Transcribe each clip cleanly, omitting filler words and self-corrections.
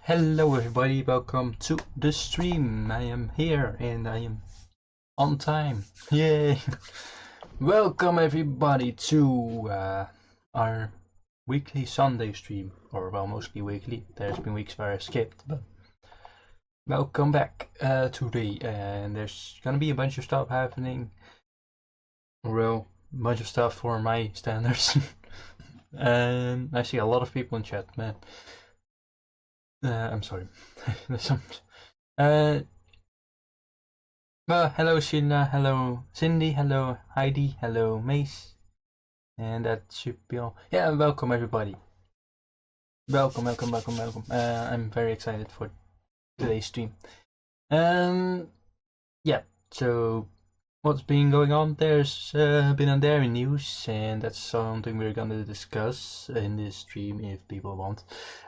Hello everybody, welcome to the stream. I am here and I am on time. Yay! Welcome everybody to our weekly Sunday stream. Or well, mostly weekly. There's been weeks where I skipped, but welcome back today. And there's gonna be a bunch of stuff happening. Well, a bunch of stuff for my standards. And I see a lot of people in chat, man. I'm sorry. Well, hello Sheila, hello Cindy, hello Heidi, hello Mace, and that should be all. Yeah, welcome everybody. Welcome. I'm very excited for today's stream. Yeah. So, what's been going on? There's been a dairy news, and that's something we're gonna discuss in this stream if people want.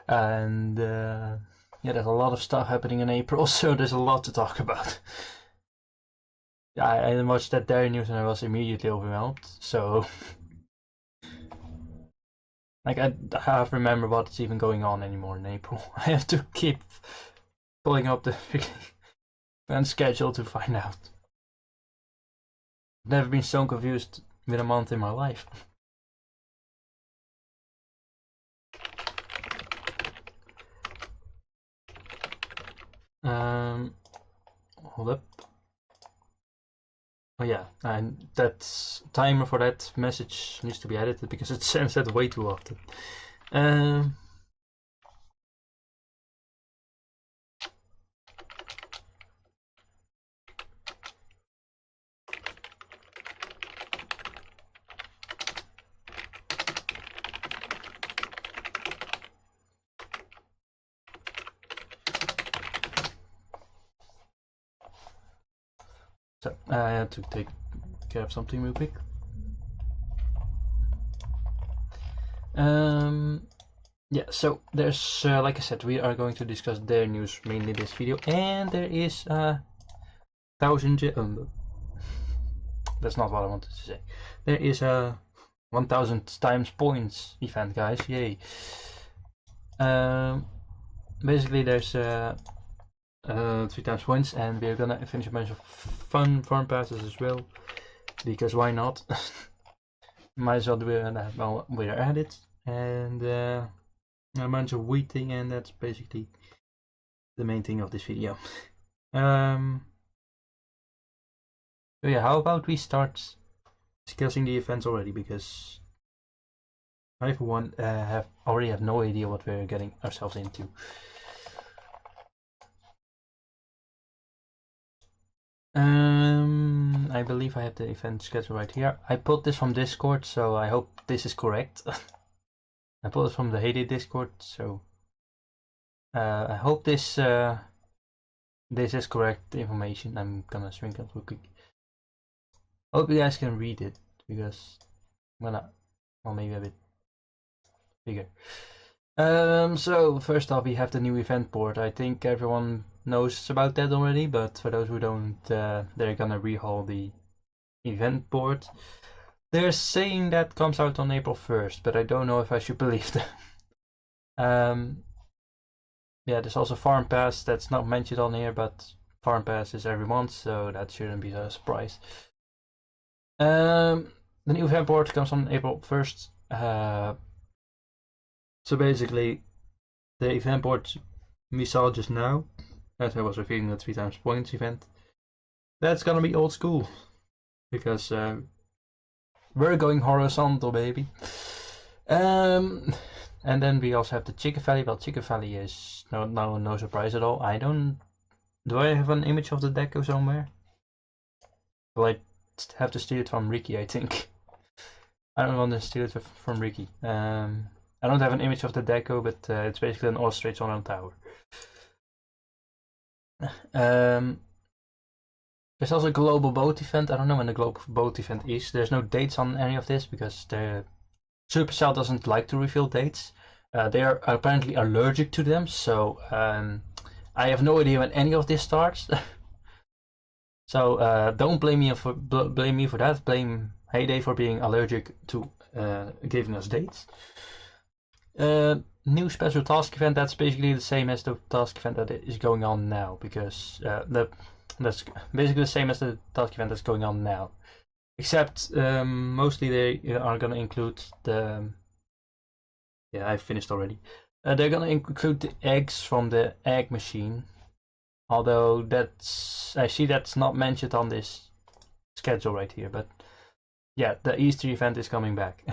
And yeah, there's a lot of stuff happening in April, so there's a lot to talk about. I watched that dairy news and I was immediately overwhelmed. So, like, I have to remember what's even going on anymore in April. I have to keep pulling up the event schedule to find out. Never been so confused with a month in my life. Hold up. Oh yeah, and that timer for that message needs to be edited because it sends that way too often. So I had to take care of something real quick. Yeah, so there's like I said, we are going to discuss their news mainly this video, and there is 1,000 that's not what I wanted to say. There is a 1,000 times points event, guys. Yay. Basically there's 3 times points, and we're gonna finish a bunch of fun farm passes as well, because why not? Might as well do it while we're at it. And a bunch of waiting, and that's basically the main thing of this video. So yeah, how about we start discussing the events already, because I for one already have no idea what we're getting ourselves into. I believe I have the event schedule right here. I pulled this from Discord, so I hope this is correct. I pulled it from the Heyday Discord, so I hope this is correct information. I'm gonna shrink it real quick. Hope you guys can read it, because I'm gonna, well, maybe a bit bigger. So first off, we have the new event board. I think everyone knows about that already, but for those who don't, they're gonna rehaul the event board. They're saying that comes out on April 1st, but I don't know if I should believe them. Yeah, there's also Farm Pass that's not mentioned on here, but Farm Pass is every month, so that shouldn't be a surprise. The new event board comes on April 1st. So basically, the event board we saw just now, as I was revealing the 3 times points event, that's gonna be old school, because we're going horizontal, baby. And then we also have the Chicken Valley. Well, Chicken Valley is no surprise at all. Do I have an image of the deco somewhere? Well, I have to steal it from Ricky, I think. I don't want to steal it from Ricky. I don't have an image of the deco, but it's basically an ostrich on a tower. There's also a global boat event. I don't know when the global boat event is. There's no dates on any of this because the Supercell doesn't like to reveal dates. They are apparently allergic to them, so I have no idea when any of this starts. So don't blame me for that. Blame Heyday for being allergic to giving us dates. New special task event, that's basically the same as the task event that is going on now, because that's basically the same as the task event that's going on now. Except mostly they are going to include the... Yeah, I finished already. They're going to include the eggs from the egg machine. Although I see that's not mentioned on this schedule right here. But yeah, the Easter event is coming back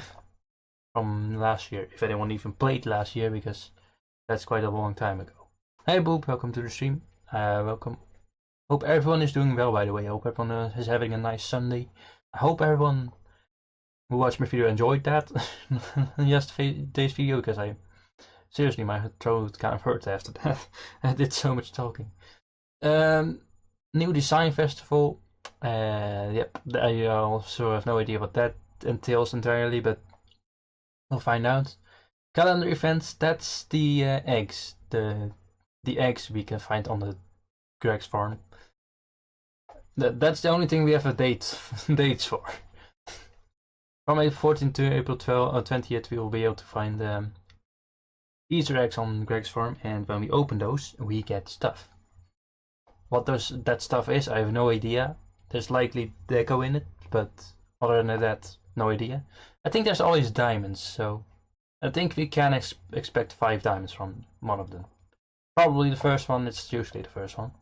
from last year. If anyone even played last year, because that's quite a long time ago. Hey Boop, welcome to the stream. Welcome. Hope everyone is doing well, by the way. I hope everyone is having a nice Sunday. I hope everyone who watched my video enjoyed that yesterday's video, because seriously, my throat kind of hurt after that. I did so much talking. New design festival. Yep, I also have no idea what that entails entirely, but we'll find out. Calendar events. That's the eggs. The eggs we can find on the Greg's farm. That's the only thing we have a dates for. From April 14th to April 20th, we will be able to find Easter eggs on Greg's farm, and when we open those, we get stuff. What that stuff is, I have no idea. There's likely deco in it, but other than that, no idea. I think there's always diamonds, so I think we can expect 5 diamonds from one of them. Probably the first one, it's usually the first one.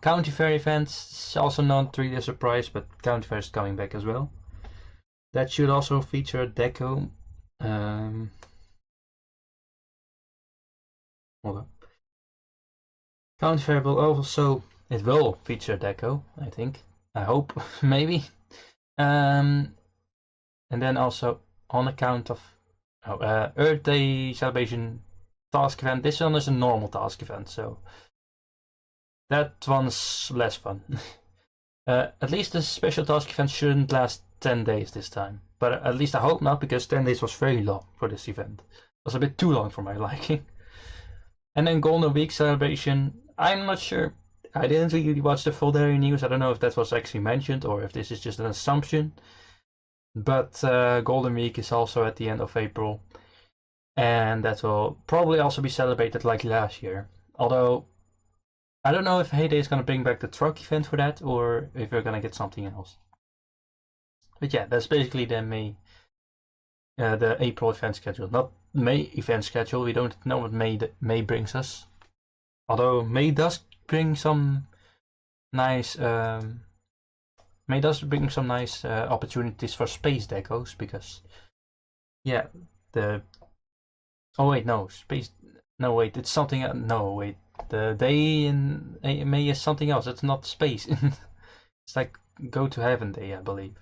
County Fair events, also not really a surprise, but County Fair is coming back as well. That should also feature deco. Hold on. County Fair will also, it will feature deco, I think. I hope, maybe. And then also on account of Earth Day celebration task event. This one is a normal task event, so that one's less fun. At least the special task event shouldn't last 10 days this time. But at least I hope not, because 10 days was very long for this event. It was a bit too long for my liking. And then Golden Week celebration. I'm not sure. I didn't really watch the full daily news. I don't know if that was actually mentioned or if this is just an assumption. But Golden Week is also at the end of April. And that will probably also be celebrated like last year. Although I don't know if Hay Day is going to bring back the truck event for that, or if we're going to get something else. But yeah, that's basically the April event schedule. Not May event schedule. We don't know what May brings us. Although May does bring some nice opportunities for space decos, because yeah, it's something. No, wait. The day in May is something else. It's not space. It's like Go to Heaven Day, I believe.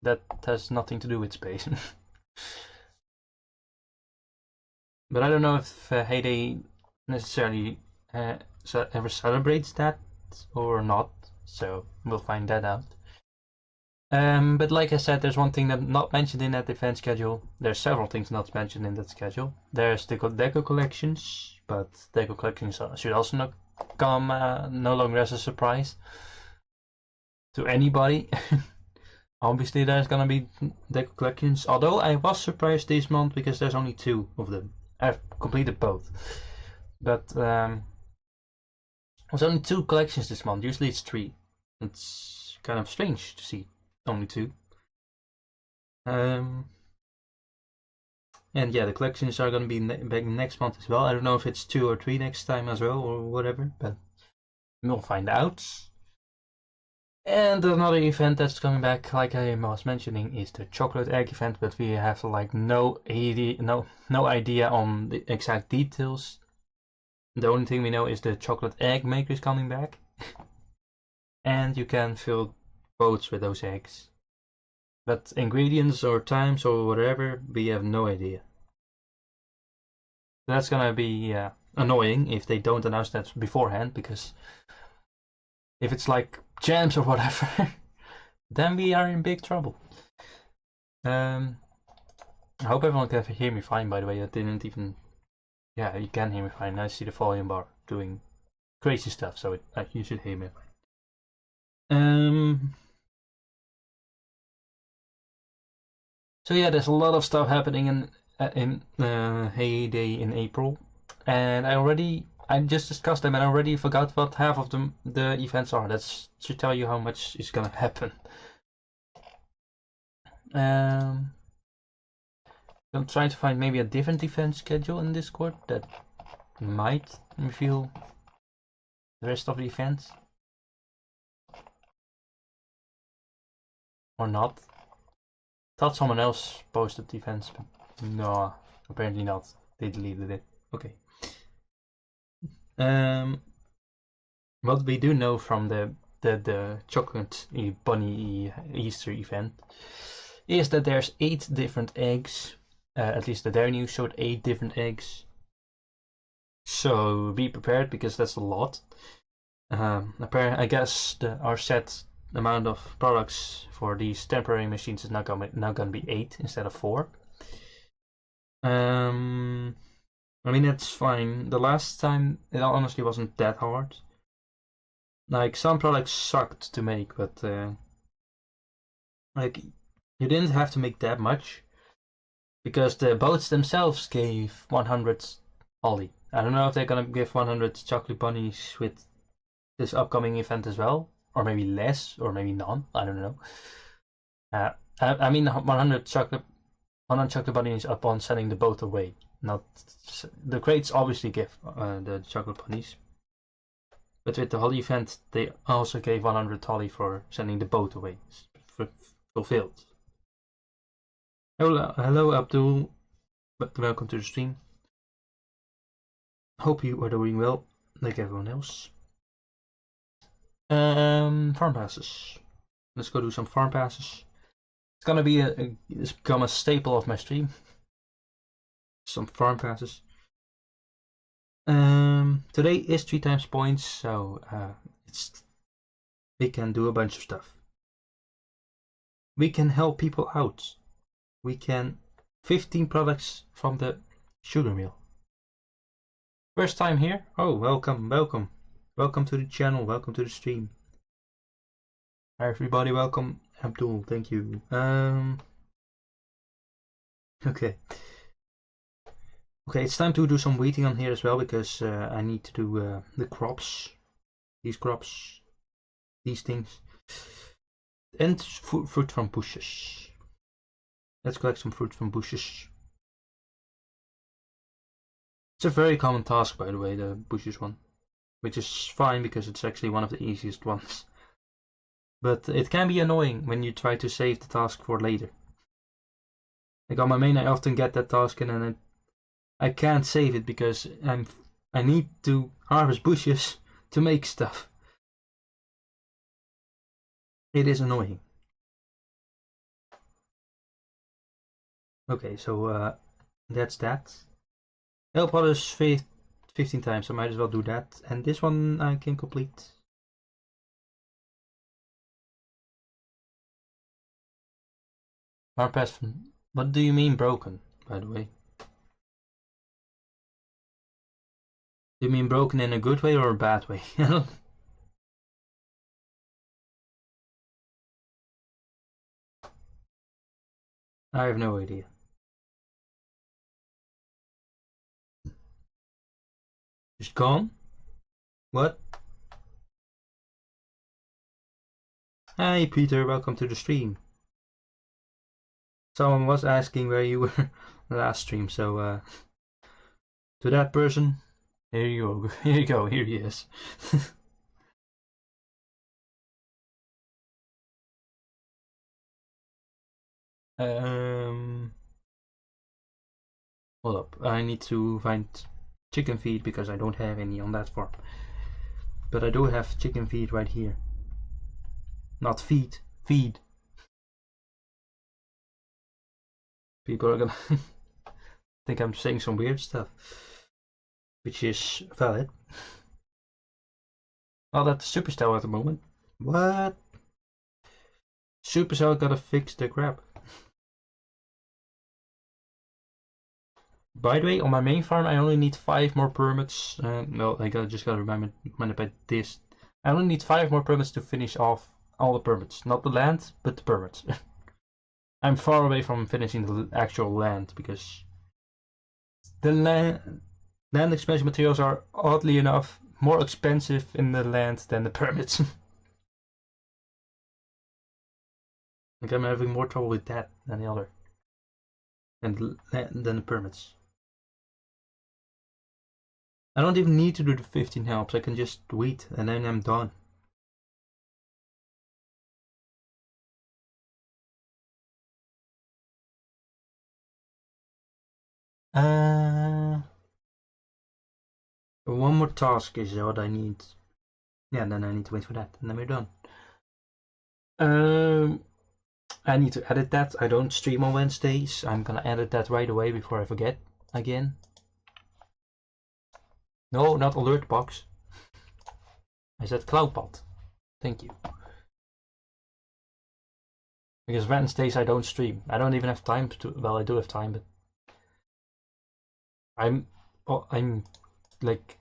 That has nothing to do with space. But I don't know if Hay Day necessarily ever celebrates that or not. So we'll find that out. But like I said, there's one thing that's not mentioned in that event schedule. There's several things not mentioned in that schedule. There's the deco collections, but deco collections should also not come no longer as a surprise to anybody. Obviously there's gonna be deco collections, although I was surprised this month because there's only 2 of them. I've completed both. But there's only 2 collections this month. Usually it's 3. It's kind of strange to see only 2. And yeah, the collections are going to be back next month as well. I don't know if it's 2 or 3 next time as well, or whatever, but we'll find out. And another event that's coming back, like I was mentioning, is the chocolate egg event, but we have like no idea on the exact details. The only thing we know is the chocolate egg maker is coming back. And you can fill boats with those eggs. But ingredients or times or whatever, we have no idea. That's gonna be annoying if they don't announce that beforehand, because if it's like jams or whatever, then we are in big trouble. I hope everyone can hear me fine, by the way. I didn't even... Yeah, you can hear me fine. I see the volume bar doing crazy stuff, so you should hear me fine. So yeah, there's a lot of stuff happening in in Hay Day in April, and I just discussed them and I already forgot what half of the events are. That should tell you how much is gonna happen. I'm trying to find maybe a different event schedule in Discord that might reveal the rest of the events. Or not. Thought someone else posted the events, but no, apparently not. They deleted it. Okay. What we do know from the chocolate bunny Easter event is that there's 8 different eggs. At least the Dairy News showed 8 different eggs. So be prepared because that's a lot. I guess our set amount of products for these temporary machines is now gonna be 8 instead of 4. I mean, that's fine. The last time it honestly wasn't that hard. Like, some products sucked to make, but like, you didn't have to make that much because the boats themselves gave 100 holly. I don't know if they're gonna give 100 chocolate bunnies with this upcoming event as well, or maybe less, or maybe none. I don't know. I mean 100 chocolate bunnies upon sending the boat away. Not the crates obviously give the chocolate bunnies, but with the holly event they also gave 100 holly for sending the boat away. Fulfilled. Hello Abdul, welcome to the stream. Hope you are doing well, like everyone else. Farm passes. Let's go do some farm passes. It's gonna be it's become a staple of my stream. Some farm passes. Today is 3 times points, so we can do a bunch of stuff. We can help people out. We can 15 products from the sugar mill. First time here? Oh, welcome. Welcome to the channel, welcome to the stream. Hi everybody, welcome. Abdul, thank you. Okay, it's time to do some waiting on here as well because I need to do the crops. These crops. These things. And fruit from bushes. Let's collect some fruit from bushes. It's a very common task, by the way, the bushes one. Which is fine because it's actually one of the easiest ones. But it can be annoying when you try to save the task for later. Like on my main I often get that task and then I can't save it because I need to harvest bushes to make stuff. It is annoying. Okay, so that's that. Help others 15 times, I might as well do that. And this one I can complete. Pass. What do you mean broken, by the way? Do you mean broken in a good way or a bad way? I have no idea. Just gone? What? Hi Peter, welcome to the stream. Someone was asking where you were last stream, so to that person, here you go, here he is. Hold up, I need to find chicken feed because I don't have any on that farm. But I do have chicken feed right here. Not feed, feed. People are gonna think I'm saying some weird stuff, which is valid. Oh, that's Supercell at the moment. What? Supercell gotta fix the crap. By the way, on my main farm I only need 5 more permits. No, I just gotta remember about this. I only need 5 more permits to finish off all the permits. Not the land, but the permits. I'm far away from finishing the actual land because the land expansion materials are oddly enough more expensive in the land than the permits. Like I'm having more trouble with that than the other, and than the permits. I don't even need to do the 15 helps. I can just wait and then I'm done. One more task is what I need. Yeah, then I need to wait for that, and then we're done. I need to edit that. I don't stream on Wednesdays. I'm gonna edit that right away before I forget again. No, not alert box. I said CloudPod. Thank you. Because Wednesdays I don't stream. I don't even have time to. Well, I do have time, but I'm like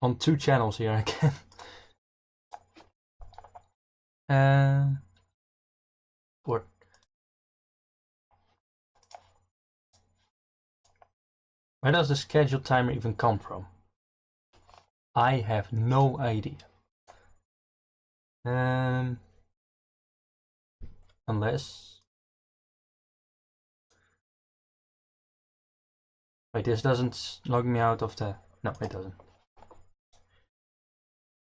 on 2 channels here again. Or where does the schedule timer even come from? I have no idea. Unless. Wait, this doesn't log me out of the. No, it doesn't.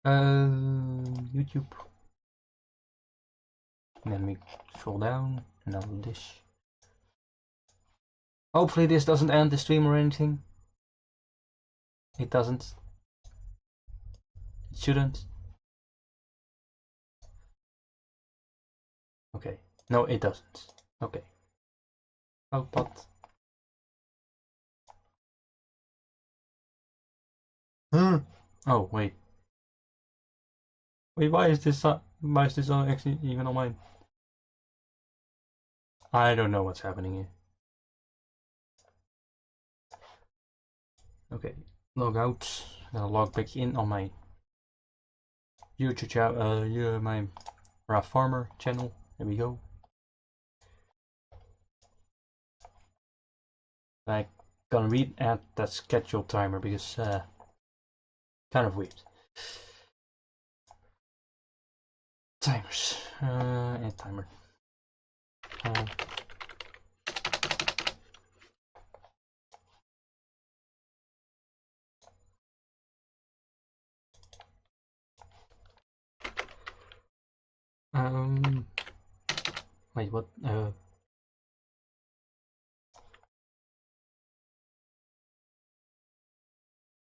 YouTube. And then we scroll down and I'll do this. Hopefully this doesn't end the stream or anything. It doesn't. It shouldn't. Okay. No, it doesn't. Okay. Oh, but. Oh, wait. Wait, why is this actually even on mine? I don't know what's happening here. Okay, log out. I'll log back in on my YouTube channel, my Raw Farmer channel. There we go. I'm gonna read at that schedule timer because kind of weird. Timers. Add timer. Wait, what?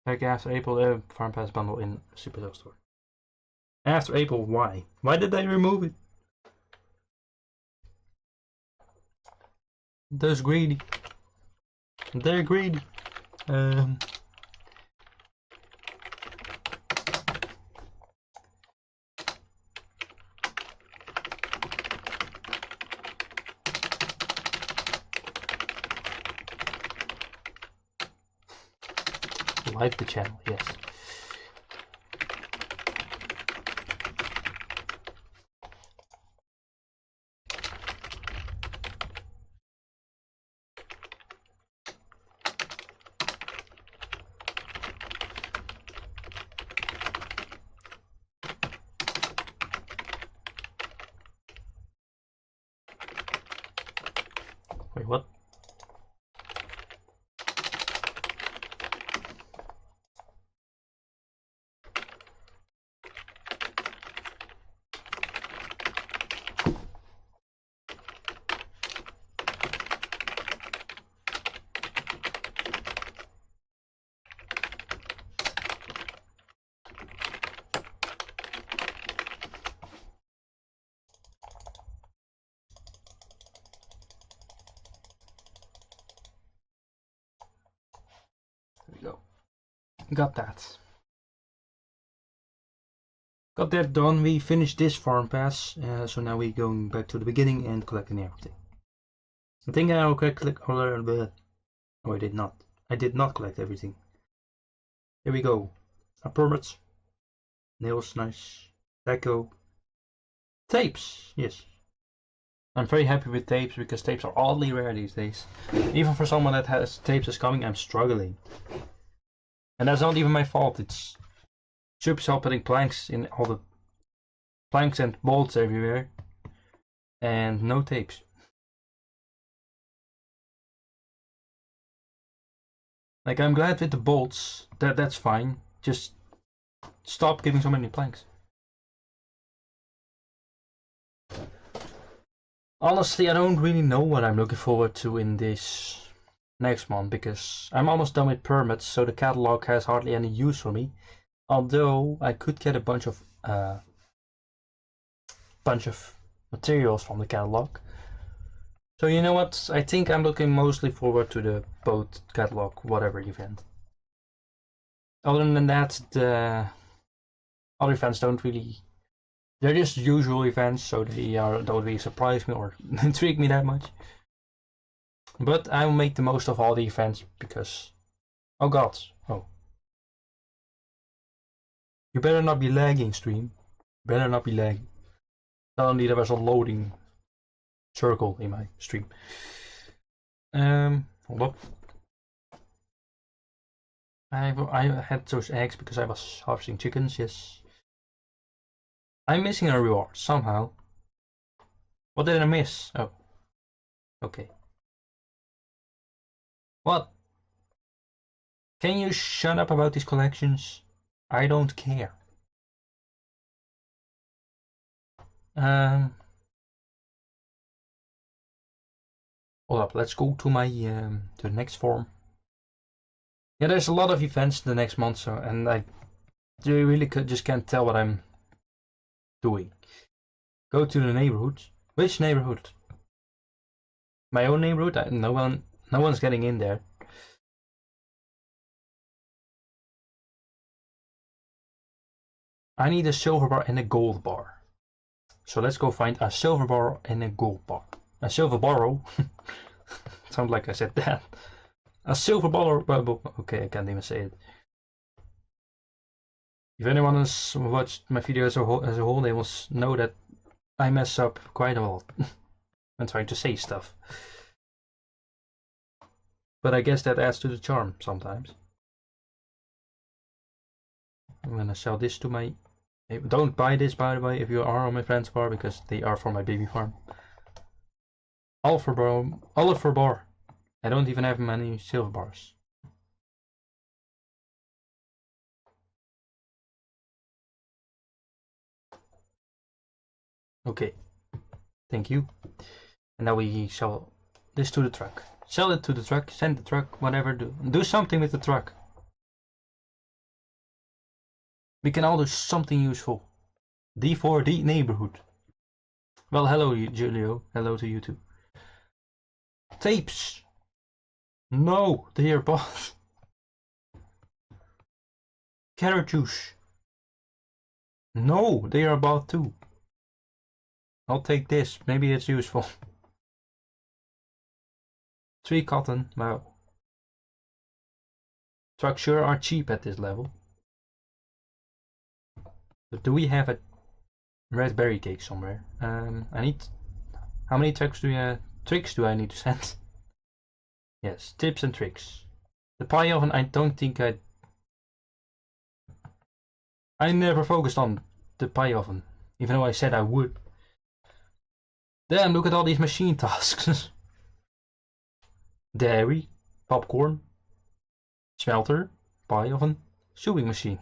Back after April, Farm Pass bundle in Supercell store. After April, why? Why did they remove it? They're greedy. They're greedy. Like the channel, yes. Wait, what? Got that. Got that done. We finished this farm pass, so now we're going back to the beginning and collecting everything. I think I will click a little bit. Oh, I did not. I did not collect everything. Here we go. A permit. Nails, nice. Deco. Tapes, yes. I'm very happy with tapes because tapes are oddly rare these days. Even for someone that has tapes is coming, I'm struggling. And that's not even my fault. It's Supercell putting planks in all the planks and bolts everywhere, and no tapes. Like, I'm glad with the bolts. That's fine. Just stop giving so many planks. Honestly, I don't really know what I'm looking forward to in this next month because I'm almost done with permits, so the catalog has hardly any use for me. Although I could get a bunch of materials from the catalog. So you know what? I think I'm looking mostly forward to the boat catalog, whatever event. Other than that, the other events don't really. They're just usual events, so they don't really surprise me or intrigue me that much. But I will make the most of all the events because. Oh god. Oh. You better not be lagging, stream. Better not be lagging. Suddenly there was a loading circle in my stream. Hold up. I had those eggs because I was harvesting chickens, yes. I'm missing a reward, somehow. What did I miss? Oh. Okay. What? Can you shut up about these collections? I don't care. Hold up, let's go to my to the next forum. Yeah, there's a lot of events the next month, so and I really just can't tell what I'm doing. Go to the neighborhood. Which neighborhood? My own neighborhood? No one's getting in there. I need a silver bar and a gold bar. So let's go find a silver bar and a gold bar. A silver barrow. Sounds like I said that. A silver bar. Okay, I can't even say it. If anyone has watched my video as a whole, they will know that I mess up quite a lot when trying to say stuff. But I guess that adds to the charm sometimes. I'm gonna sell this to my. Don't buy this, by the way, if you are on my friend's bar, because they are for my baby farm. Oliver bar. I don't even have many silver bars. Okay, thank you. And now we sell this to the truck. Sell it to the truck, send the truck, whatever, do something with the truck. We can all do something useful. D4D neighborhood. Well, hello Julio, hello to you too. Tapes. No, they are bought. Carrot juice. No, they are bought too. I'll take this, maybe it's useful. 3 cotton, wow. Trucks sure are cheap at this level. But do we have a raspberry cake somewhere? I need. How many tricks do I need to send? Yes, tips and tricks. The pie oven, I don't think I never focused on the pie oven, even though I said I would. Damn, look at all these machine tasks. Dairy, popcorn, smelter, pie oven, sewing machine.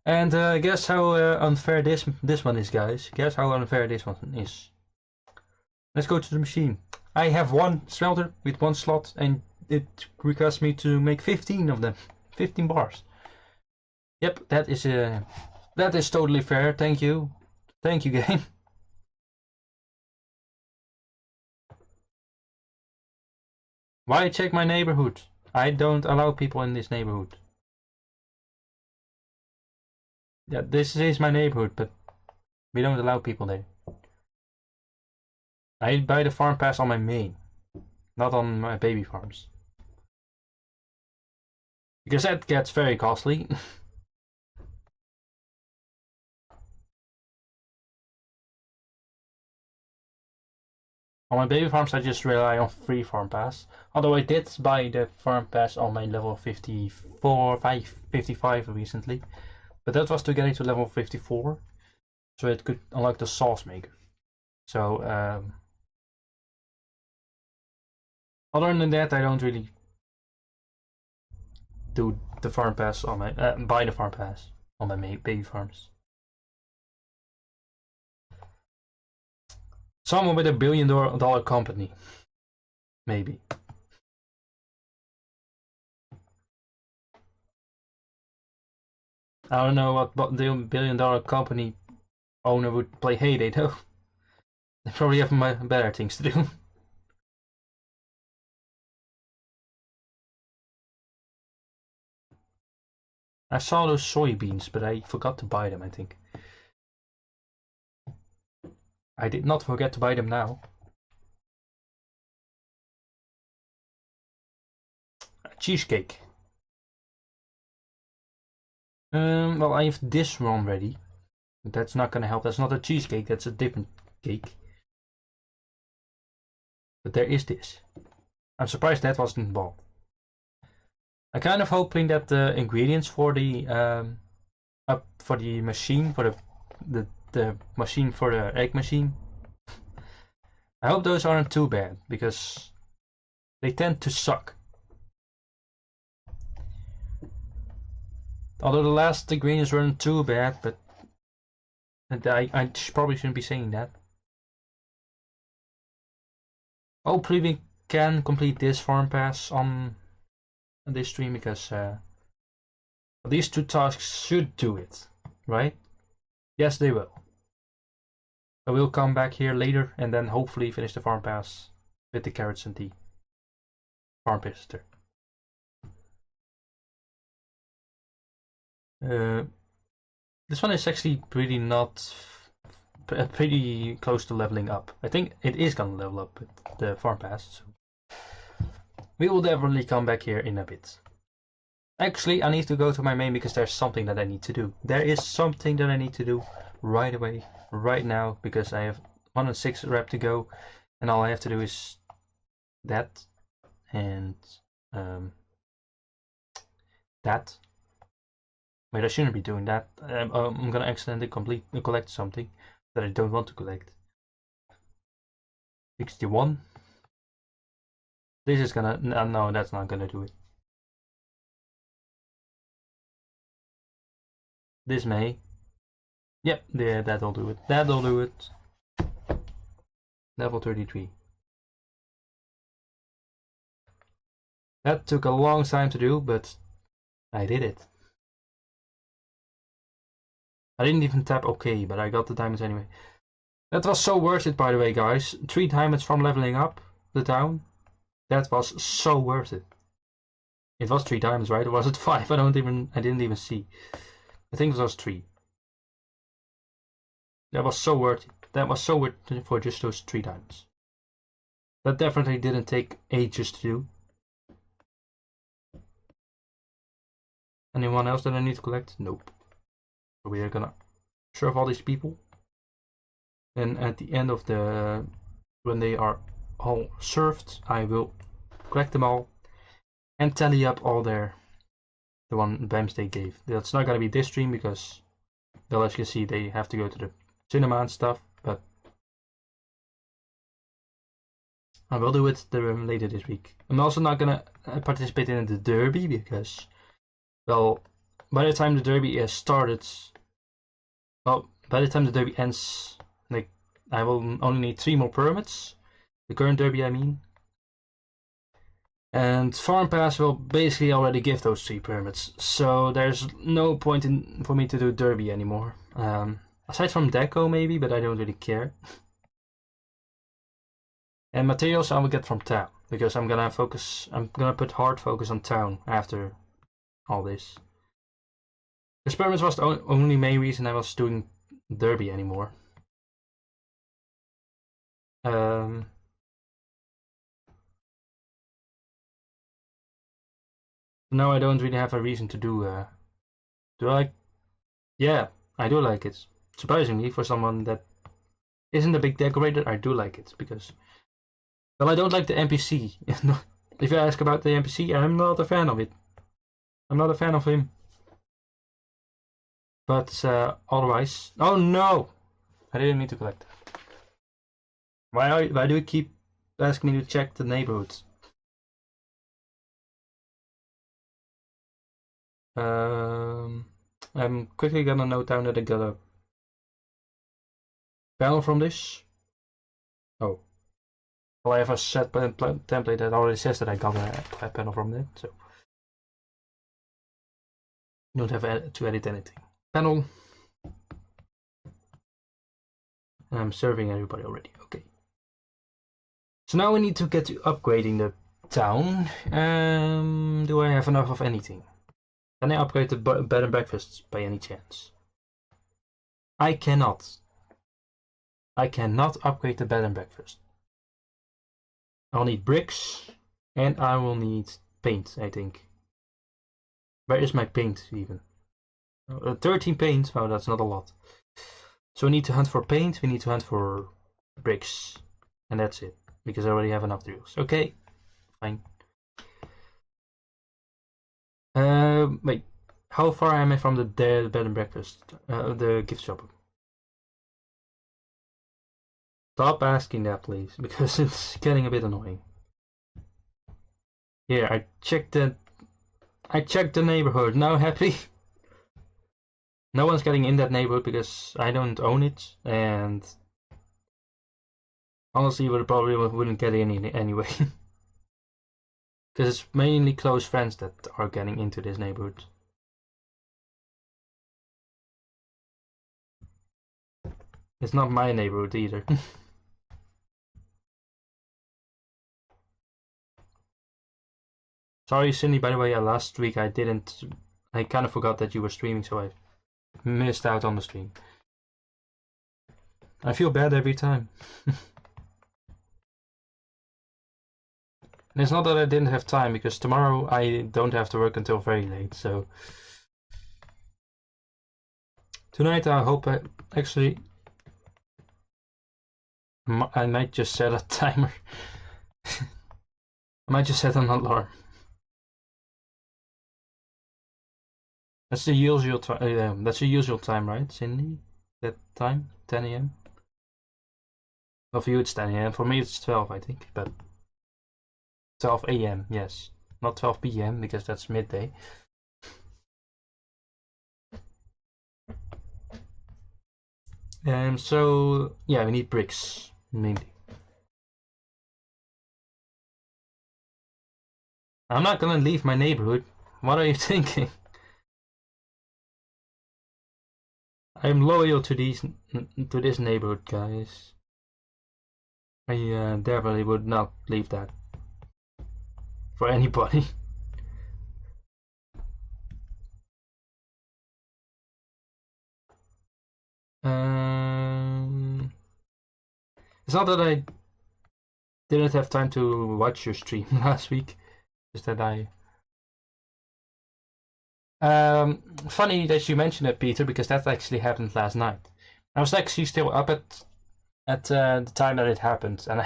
And guess how unfair this one is, guys. Guess how unfair this one is. Let's go to the machine. I have one smelter with one slot, and it requires me to make 15 of them. 15 bars. Yep, that is totally fair. Thank you. Thank you, game. Why check my neighborhood? I don't allow people in this neighborhood. Yeah, this is my neighborhood, but we don't allow people there. I buy the farm pass on my main, not on my baby farms. Because that gets very costly. On my baby farms, I just rely on free farm pass. Although I did buy the farm pass on my level 55 recently. But that was to get it to level 54. So it could unlock the sauce maker. So, other than that, I don't really do the farm pass on my, buy the farm pass on my baby farms. Someone with $1 billion company. Maybe. I don't know what the $1 billion company owner would play Hay Day though. They probably have better things to do. I saw those soybeans, but I forgot to buy them, I think. I did not forget to buy them now. Cheesecake. Well, I have this one ready. But that's not gonna help. That's not a cheesecake, that's a different cake. But there is this. I'm surprised that wasn't bought. I'm kind of hoping that the ingredients for the machine, for the machine for the egg machine, I hope those aren't too bad, because they tend to suck. Although the last ingredients weren't too bad, but I probably shouldn't be saying that. Hopefully we can complete this farm pass on this stream, because these two tasks should do it, right? Yes, they will. I will come back here later and then hopefully finish the farm pass with the carrots and tea. Farm visitor. This one is actually pretty close to leveling up. I think it is gonna level up with the farm pass. So we will definitely come back here in a bit. Actually, I need to go to my main because there's something that I need to do. There is something that I need to do right away, right now, because I have 106 rep to go, and all I have to do is that and that. Wait, I shouldn't be doing that. I'm gonna accidentally collect something that I don't want to collect. 61. This is gonna... No, that's not gonna do it. This may. Yep, yeah, that'll do it. That'll do it. Level 33. That took a long time to do, but I did it. I didn't even tap OK, but I got the diamonds anyway. That was so worth it, by the way, guys. 3 diamonds from leveling up the town. That was so worth it. It was 3 diamonds, right? Or was it 5? I didn't even see. I think it was 3. That was so worth it. That was so worth it for just those 3 diamonds. That definitely didn't take ages to do. Anyone else that I need to collect? Nope. So we are gonna serve all these people. And at the end of when they are all served, I will collect them all and tally up all the one BAMs they gave. That's not gonna be this stream because, well, as you can see, they have to go to the cinema and stuff, but I will do it later this week. I'm also not gonna participate in the derby because, well, by the time the derby is started, well, by the time the derby ends, like, I will only need 3 more permits. The current derby, I mean. And Farm Pass will basically already give those 3 permits, so there's no point for me to do derby anymore. Aside from Deco maybe, but I don't really care. And materials I will get from town, because I'm gonna put hard focus on town after all this. The permits was the only main reason I was doing derby anymore. Now I don't really have a reason to do I? Yeah, I do like it. Surprisingly, for someone that isn't a big decorator, I do like it, because Well, I don't like the NPC. If you ask about the NPC, I'm not a fan of it. I'm not a fan of him. But otherwise... Oh no! I didn't need to collect that. Why do you keep asking me to check the neighborhoods? I'm quickly gonna note down that I got a panel from this. Oh. Well, I have a set template that already says that I got a panel from it, so you don't have to edit anything. Panel. And I'm serving everybody already. Okay. So now we need to get to upgrading the town. Do I have enough of anything? Can I upgrade the bed and breakfast by any chance? I cannot. I cannot upgrade the bed and breakfast. I'll need bricks and I will need paint, I think. Where is my paint even? 13 paint? Oh, that's not a lot. So we need to hunt for paint, we need to hunt for bricks. And that's it. Because I already have enough drills. Okay, fine. Wait. How far am I from the bed and breakfast? The gift shop. Stop asking that, please, because it's getting a bit annoying. Here, I checked the neighborhood. Now happy? No one's getting in that neighborhood because I don't own it, and honestly, we probably wouldn't get in anyway. Because it's mainly close friends that are getting into this neighborhood. It's not my neighborhood either. Sorry, Cindy, by the way, last week I kind of forgot that you were streaming, so I missed out on the stream. I feel bad every time. And it's not that I didn't have time, because tomorrow I don't have to work until very late, so... Tonight I hope actually... I might just set a timer. I might just set an alarm. That's the usual time. That's the usual time, right, Cindy? That time, 10 a.m. Well, for you it's 10 a.m. For me it's 12, I think, but 12 a.m. Yes, not 12 p.m. because that's midday. So yeah, we need bricks mainly. I'm not gonna leave my neighborhood. What are you thinking? I'm loyal to this neighborhood, guys. I definitely would not leave that for anybody. It's not that I didn't have time to watch your stream last week. Just that I... funny that you mentioned it, Peter, because that actually happened last night. I was actually still up at the time that it happened, and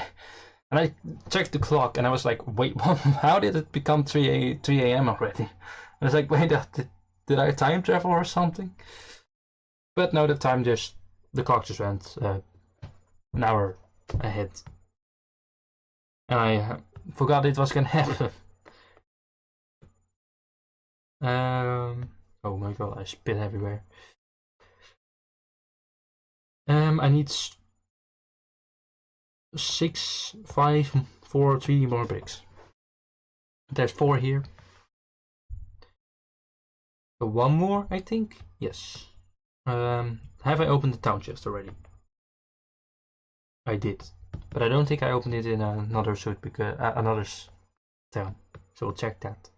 I checked the clock, and I was like, wait, how did it become 3 a.m. already? I was like, wait, did I time travel or something? But no, the clock just went an hour ahead. And I forgot it was gonna happen. Oh my god, I spit everywhere. I need 6, 5, 4, 3 more bricks. There's 4 here. So 1 more, I think? Yes. Have I opened the town chest already? I did. But I don't think I opened it in another suit because another town. So we'll check that.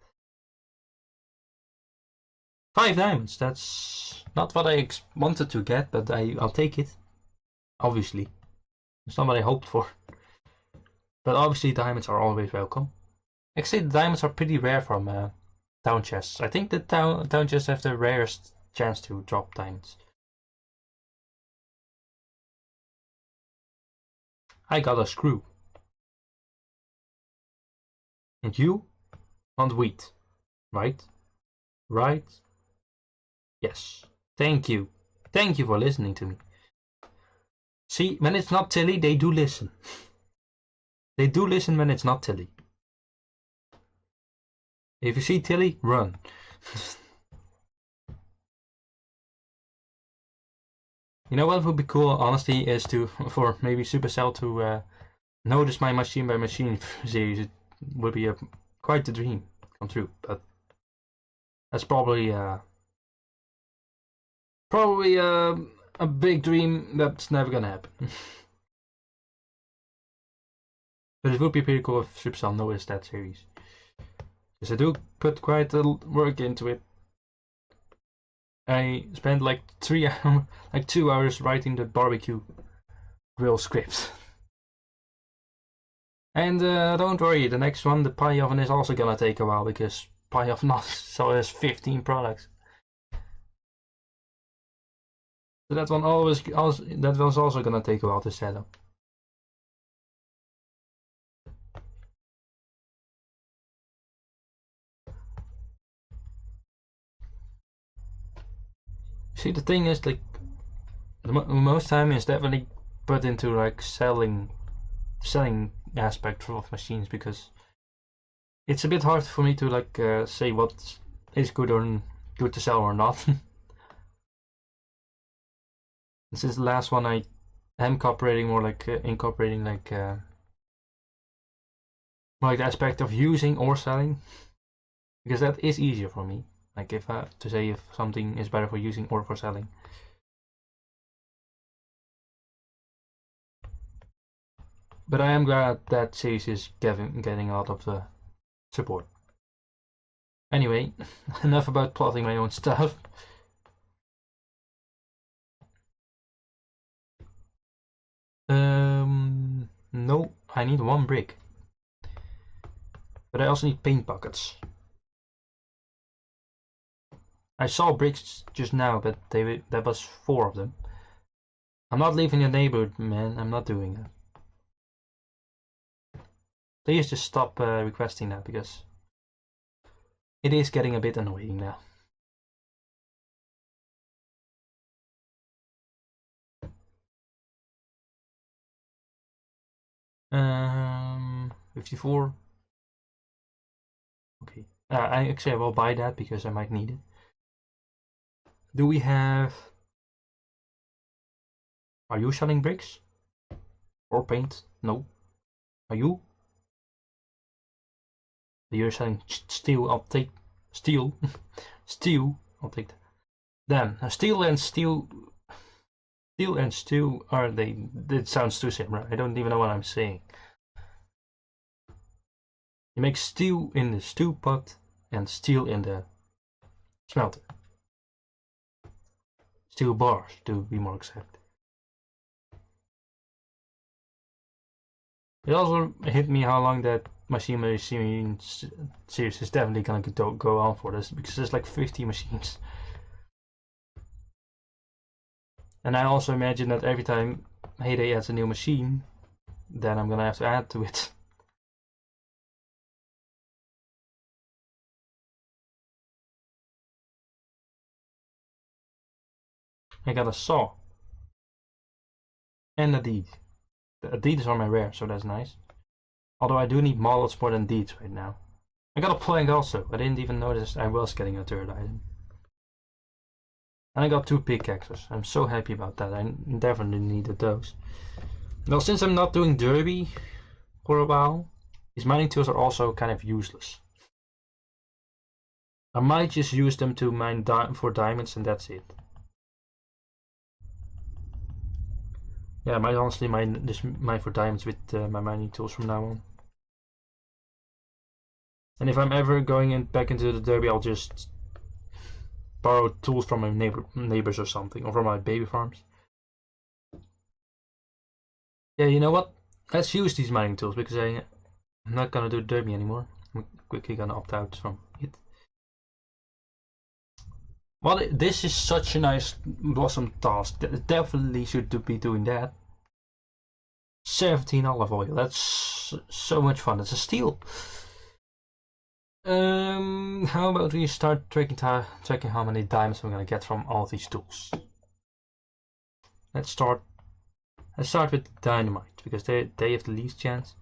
5 diamonds. That's not what I wanted to get, but I'll take it. Obviously. It's not what I hoped for. But obviously diamonds are always welcome. Actually, the diamonds are pretty rare from town chests. I think the town chests have the rarest chance to drop diamonds. I got a screw. And you want wheat, right? Right? Yes. Thank you. Thank you for listening to me. See, when it's not Tilly, they do listen. They do listen when it's not Tilly. If you see Tilly, run. You know what would be cool, honestly, is for maybe Supercell to notice my machine by machine series. It would be quite the dream come true, but that's probably a big dream that's never gonna happen. But it would be pretty cool if Supercell noticed that series, because I do put quite a little work into it. I spent like 2 hours writing the barbecue grill script. And don't worry, the next one, the pie oven, is also gonna take a while, because pie oven also has 15 products. So that one that one's also gonna take a while to set up. See, the thing is, like, the most time is definitely put into like selling aspect of machines, because it's a bit hard for me to like say what is good to sell or not. Since the last one, I am incorporating more like incorporating like the aspect of using or selling, because that is easier for me. Like if I have to say if something is better for using or for selling. But I am glad that series is getting a lot of the support. Anyway, enough about plotting my own stuff. No, I need 1 brick. But I also need paint buckets. I saw bricks just now, but there was 4 of them. I'm not leaving the neighborhood, man. I'm not doing that. Please just stop requesting that, because it is getting a bit annoying now. 54. Okay. I will buy that because I might need it. Do we have... Are you selling bricks? Or paint? No. Are you? You're selling steel. I'll take steel. Steel. I'll take that. Then steel and steel. Steel and steel are they? It sounds too similar. I don't even know what I'm saying. You make steel in the stew pot and steel in the smelter. Steel bars, to be more exact. It also hit me how long that machine series is definitely gonna go on for this, because there's like 50 machines. And I also imagine that every time Heyday adds a new machine, then I'm gonna have to add to it. I got a saw. And a deed. The deeds are my rare, so that's nice. Although I do need models more than deeds right now. I got a plank also. I didn't even notice I was getting a third item. And I got 2 pickaxes. I'm so happy about that. I definitely needed those. Now, since I'm not doing derby for a while, these mining tools are also kind of useless. I might just use them to mine for diamonds, and that's it. Yeah, I might honestly mine for diamonds with my mining tools from now on. And if I'm ever going back into the derby, I'll just borrow tools from my neighbors or something, or from my baby farms. Yeah, you know what? Let's use these mining tools, because I'm not gonna do derby anymore. I'm quickly gonna opt out from it. Well, this is such a nice blossom task. Definitely should be doing that. 17 olive oil. That's so much fun. It's a steal. How about we start tracking how many diamonds I'm gonna get from all these tools. Let's start with dynamite because they have the least chance.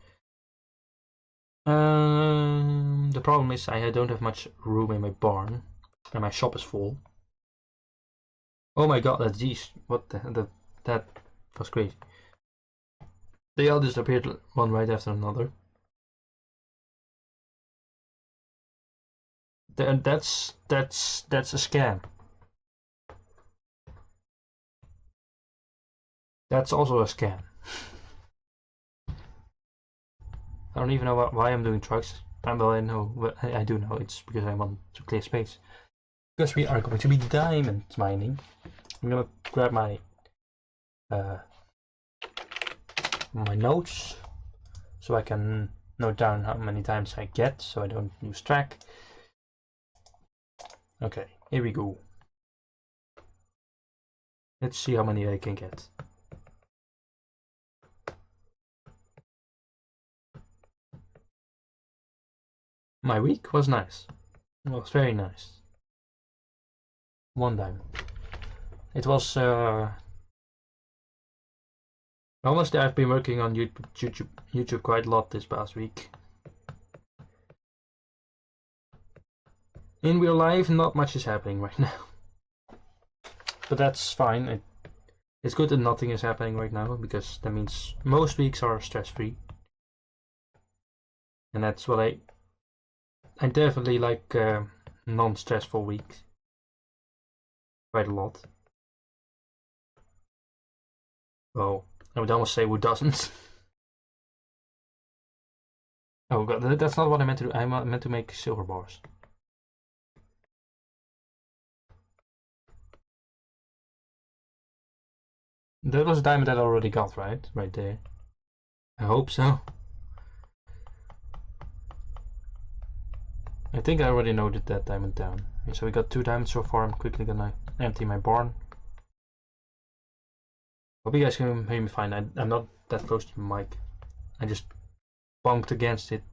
The problem is I don't have much room in my barn, and my shop is full. Oh my god, that's geez, what that was crazy. They all disappeared one right after another. That's a scam. That's also a scam. I don't even know why I'm doing trucks. Well, I know, I do know it's because I want to clear space. Because we are going to be diamond mining. I'm gonna grab my my notes so I can note down how many times I get, so I don't lose track. Okay, here we go. Let's see how many I can get. My week was nice. It was very nice. 1 diamond. It was honestly, I've been working on YouTube quite a lot this past week. In real life, not much is happening right now. But that's fine. It's good that nothing is happening right now, because that means most weeks are stress-free. And that's what I definitely like non-stressful weeks. Quite a lot. Well, I would almost say who doesn't. Oh god, that's not what I meant to do. I meant to make silver bars. That was a diamond that I already got, right? Right there. I hope so. I think I already noted that diamond down. So we got 2 diamonds so far. I'm quickly gonna empty my barn. Hope you guys can hear me fine. I'm not that close to the mic. I just bumped against it.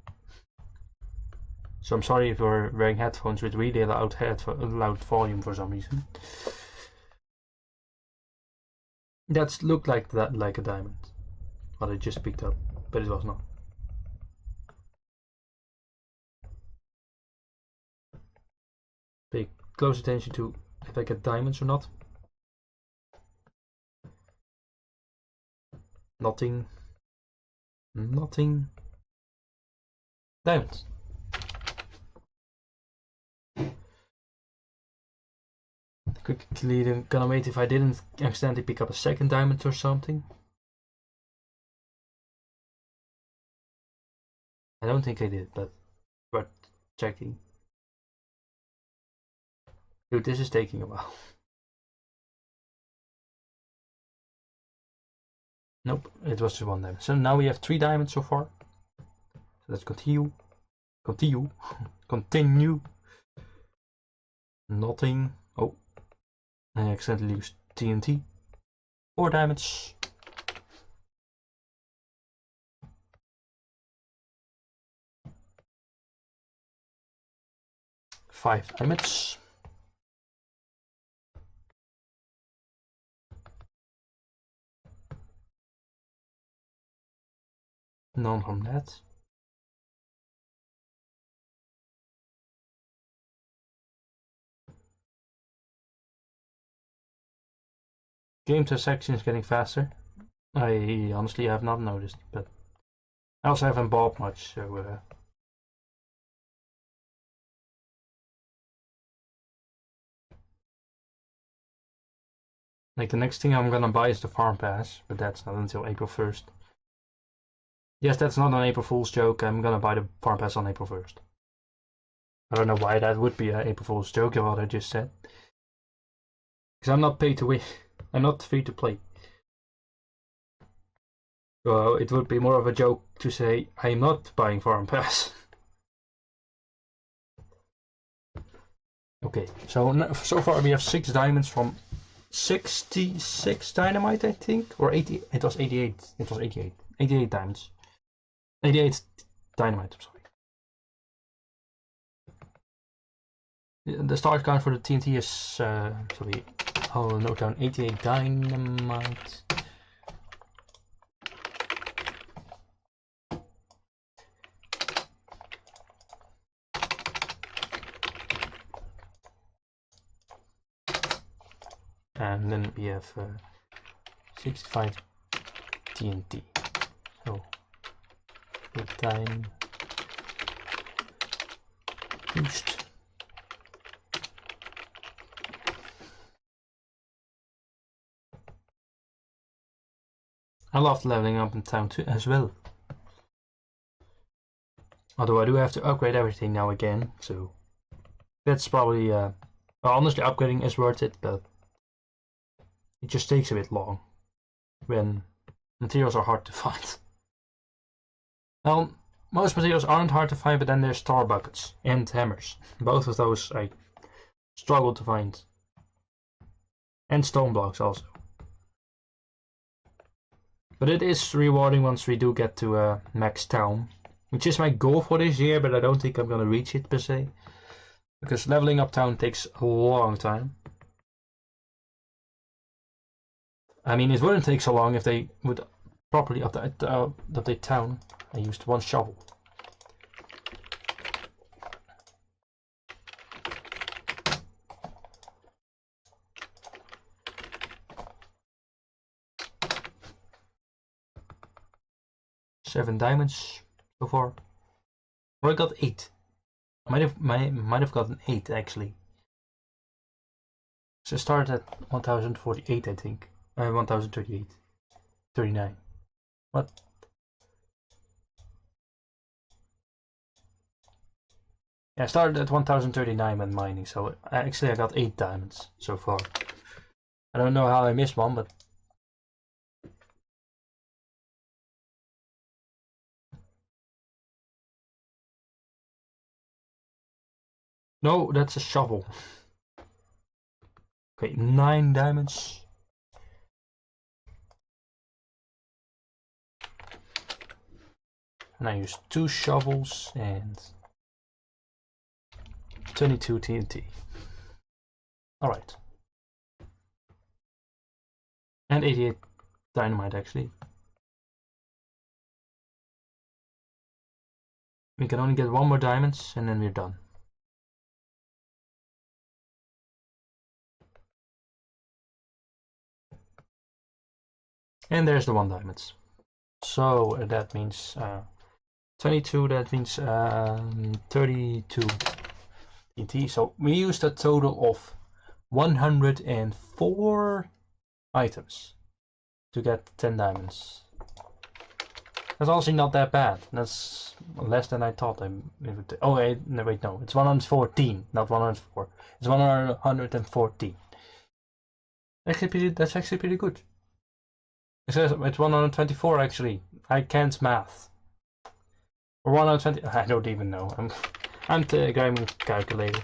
So I'm sorry if you're wearing headphones with really loud volume for some reason. That looked like a diamond. What I just picked up, but it was not. Pay close attention to if I get diamonds or not. Nothing. Diamonds. Quickly gonna wait if I didn't accidentally pick up a second diamond or something. I don't think I did, but worth checking. Dude, this is taking a while. Nope, it was just 1 diamond. So now we have 3 diamonds so far. So let's continue. Continue. Nothing. Oh, I accidentally used TNT. 4 diamonds. 5 diamonds. None from that. Game transaction is getting faster. I honestly have not noticed, but I also haven't bought much, so like the next thing I'm gonna buy is the farm pass, but that's not until April 1st. Yes, that's not an April Fool's joke. I'm gonna buy the farm pass on April 1st. I don't know why that would be an April Fool's joke, what I just said. Because I'm not paid to win. I'm not free to play. So it would be more of a joke to say I'm not buying farm pass. Okay, so far we have 6 diamonds from 66 dynamite, I think, or 80. It was 88. It was 88. 88 diamonds. 88 dynamite. I'm sorry. The start count for the TNT is, I'll note down 88 dynamite. And then we have 65 TNT. So, good time boost. I love leveling up in town too, as well. Although I do have to upgrade everything now again, so that's probably, well, honestly, upgrading is worth it, but it just takes a bit long when materials are hard to find. Well, most materials aren't hard to find, but then there's star buckets and hammers. Both of those I struggle to find. And stone blocks also. But it is rewarding once we do get to max town, which is my goal for this year, but I don't think I'm gonna reach it per se. Because leveling up town takes a long time. I mean, it wouldn't take so long if they would properly update town. I used one shovel. Seven diamonds so far. Well, I got 8. Might have gotten 8 actually. So I started at 1048, I think. 1038. 39. What? Yeah, I started at 1039 when mining, so actually I got 8 diamonds so far. I don't know how I missed one, but no, that's a shovel. Okay, 9 diamonds. And I use 2 shovels and 22 TNT. Alright. And 88 dynamite actually. We can only get 1 more diamonds and then we're done. And there's the 1 diamonds. So that means 22, that means 32 TNT. So we used a total of 104 items to get 10 diamonds. That's also not that bad. That's less than I thought I would. Oh wait, no, it's 114, not 104. It's 114. That's actually pretty good. It says it's 124 actually. I can't math. Or 120. I don't even know. I'm the gaming calculator.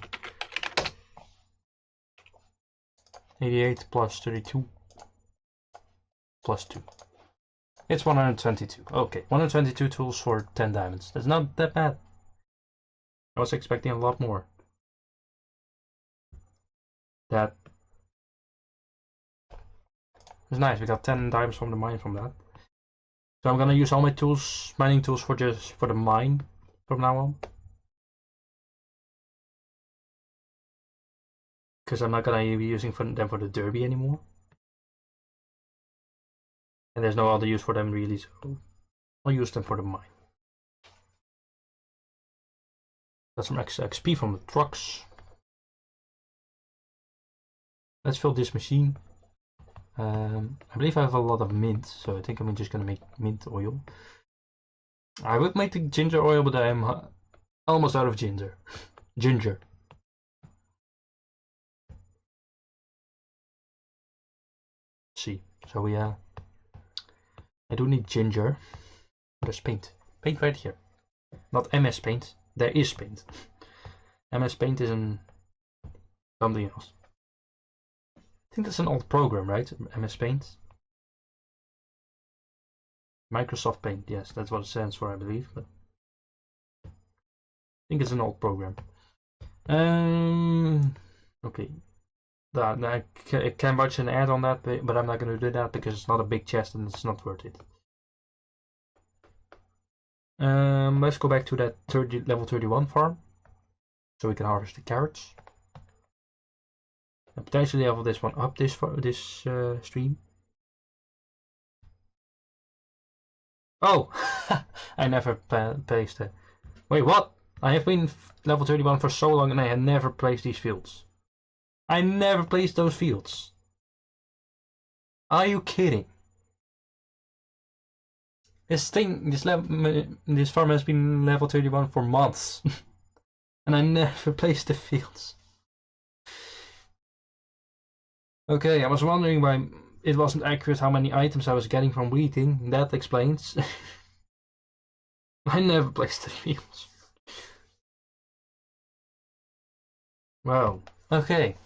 88 plus 32 plus 2. It's 122. Okay, 122 tools for 10 diamonds. That's not that bad. I was expecting a lot more. That is nice. We got 10 diamonds from the mine from that. So I'm gonna use all my tools, mining tools, for the mine from now on. Because I'm not gonna be using them for the derby anymore. And there's no other use for them really, so I'll use them for the mine. Got some extra XP from the trucks. Let's fill this machine. I believe I have a lot of mint, so I think I'm just gonna make mint oil. I would make the ginger oil, but I am almost out of ginger. See, so I do need ginger. There's paint. Paint right here. Not MS Paint. There is paint. MS Paint is something else. I think that's an old program, right? MS Paint. Microsoft Paint, yes, that's what it stands for, I believe. But I think it's an old program. Okay. I can watch an ad on that, but I'm not going to do that because it's not a big chest and it's not worth it. Let's go back to that level 31 farm, so we can harvest the carrots. And potentially level this one up this stream. Oh, I never placed it. Wait, what? I have been level 31 for so long and I have never placed these fields. I never placed those fields. Are you kidding? This farm has been level 31 for months. And I never placed the fields. Okay, I was wondering why it wasn't accurate how many items I was getting from wheating. That explains. I never placed the fields. Wow. Okay.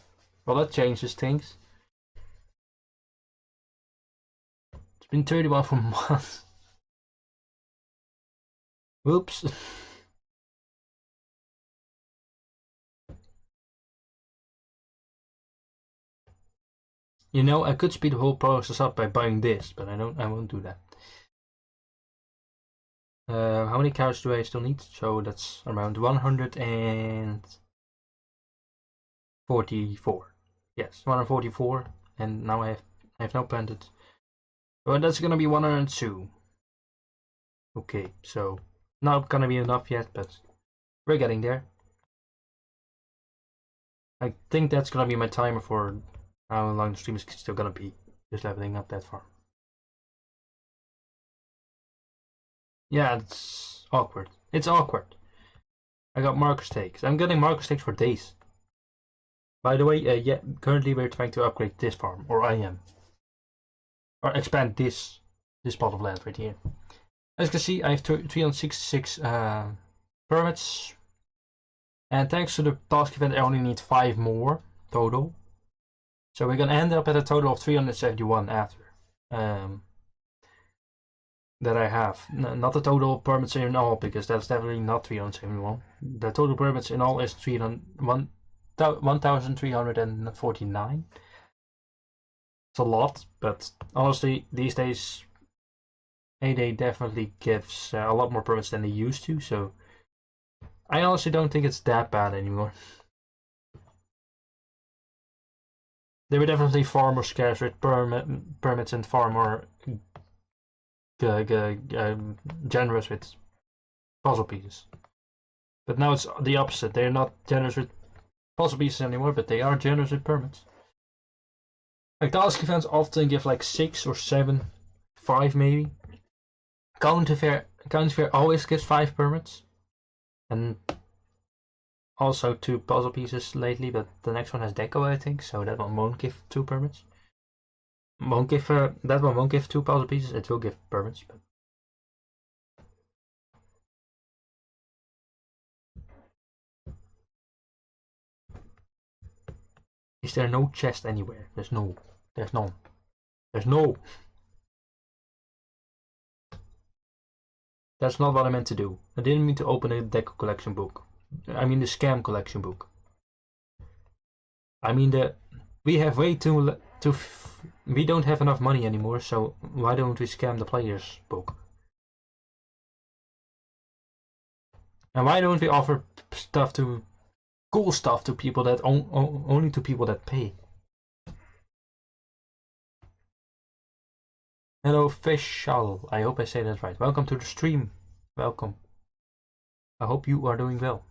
Well, that changes things. It's been 31 for months. Whoops. You know, I could speed the whole process up by buying this, but I won't do that. How many carrots do I still need? So that's around 144. Yes, 144, and now I have now planted. Well, that's gonna be 102. Okay, so not gonna be enough yet, but we're getting there. I think that's gonna be my timer for how long the stream is still gonna be, just leveling up that farm. Yeah, it's awkward. It's awkward. I got marker stakes. I'm getting marker stakes for days. By the way, yeah, currently we're trying to upgrade this farm, or I am. Or expand this plot of land right here. As you can see, I have 366 permits. And thanks to the task event, I only need 5 more total. So we're gonna end up at a total of 371 after. That I have. Not the total permits in all, because that's definitely not 371. The total permits in all is 1,349. It's a lot, but honestly, these days, Hay definitely gives a lot more permits than they used to, so I honestly don't think it's that bad anymore. They were definitely far more scarce with permits and far more generous with puzzle pieces. But now it's the opposite. They're not generous with puzzle pieces anymore, but they are generous with permits. Like task events often give like 6 or 7, 5 maybe. County Fair always gives 5 permits. And also 2 puzzle pieces lately, but the next one has deco, I think, so that one won't give 2 permits. Won't give that one won't give 2 puzzle pieces. It will give permits, but is there no chest anywhere? There's none. There's no. That's not what I meant to do. I didn't mean to open a deco collection book. I mean the scam collection book. I mean we have way too we don't have enough money anymore, so why don't we scam the players book? And why don't we offer cool stuff to people that only to people that pay? Hello Fishal, I hope I say that right. Welcome to the stream. Welcome. I hope you are doing well.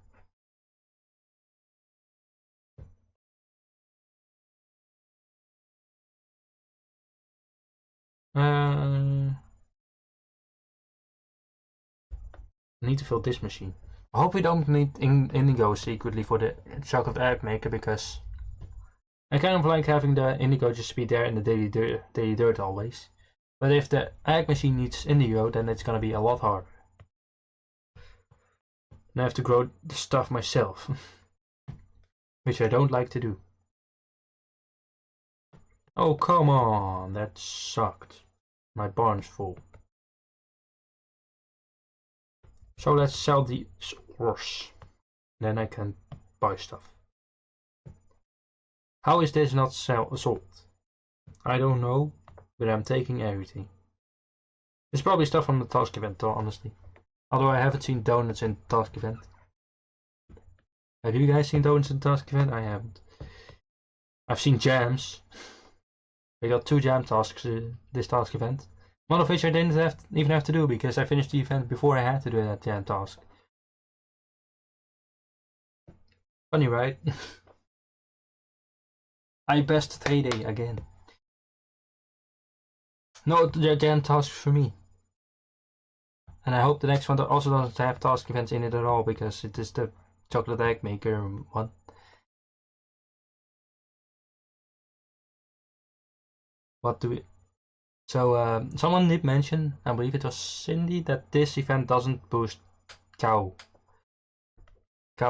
I need to fill this machine. I hope we don't need indigo secretly for the chocolate egg maker, because I kind of like having the indigo just be there in the daily dirt always. But if the egg machine needs indigo, then it's gonna be a lot harder. And I have to grow the stuff myself, which I don't like to do. Oh, come on, that sucked. My barn's full. So let's sell the horse. Then I can buy stuff. How is this not sold? I don't know, but I'm taking everything. It's probably stuff from the task event though, honestly. Although I haven't seen donuts in the task event. Have you guys seen donuts in the task event? I haven't. I've seen jams. I got 2 jam tasks this task event. One of which I didn't even have to do because I finished the event before I had to do that jam task. Funny, right? I bested Heyday again. No jam tasks for me. And I hope the next one also doesn't have task events in it at all because it is the chocolate egg maker one. What do we... So someone did mention, I believe it was Cindy, that this event doesn't boost cow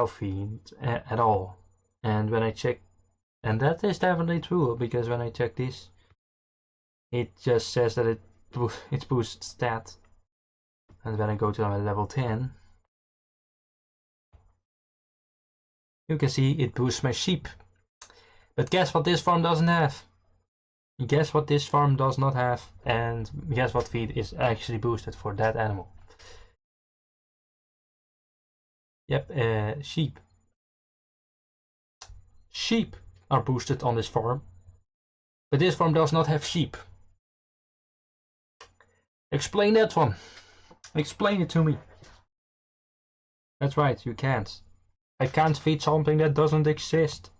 feed at all. And when I check, and that is definitely true because when I check this, it just says that it boosts stat. And when I go to level 10, you can see it boosts my sheep. But guess what this farm doesn't have? Guess what this farm does not have, and guess what feed is actually boosted for that animal. Yep, sheep. Sheep are boosted on this farm, but this farm does not have sheep. Explain that one. Explain it to me. That's right, you can't. I can't feed something that doesn't exist.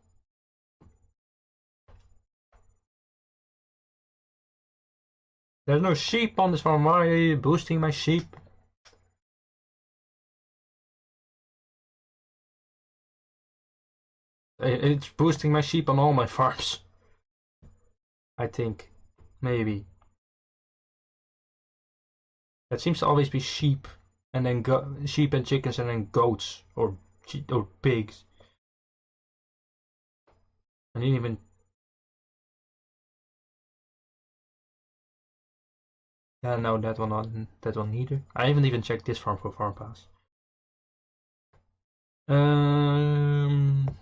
There's no sheep on this farm. Why are you boosting my sheep? It's boosting my sheep on all my farms. I think. Maybe. It seems to always be sheep. And then sheep and chickens and then goats. Or pigs. I didn't even... no, that one not. That one neither. I haven't even checked this farm for farm pass.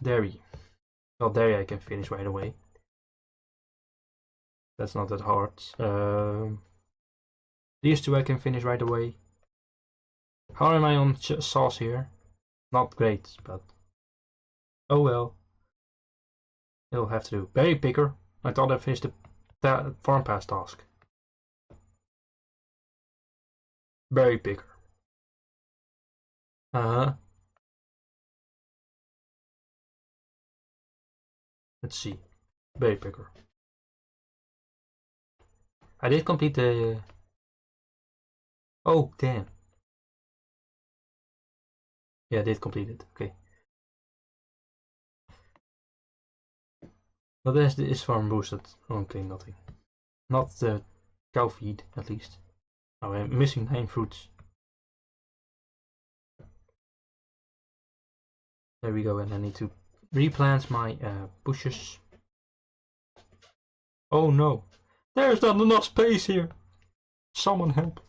Dairy. Well, dairy I can finish right away. That's not that hard. These 2 I can finish right away. How am I on sauce here? Not great, but oh well. It'll have to do. Berry picker. I thought I finished the farm pass task. Berry picker. Let's see. Berry picker. I did complete the... Oh, damn. Yeah, I did complete it. Okay. What is this farm boosted? Okay, nothing. Not the cow feed, at least. Oh, I'm missing 9 fruits. There we go, and I need to replant my bushes. Oh no, there's not enough space here. Someone help.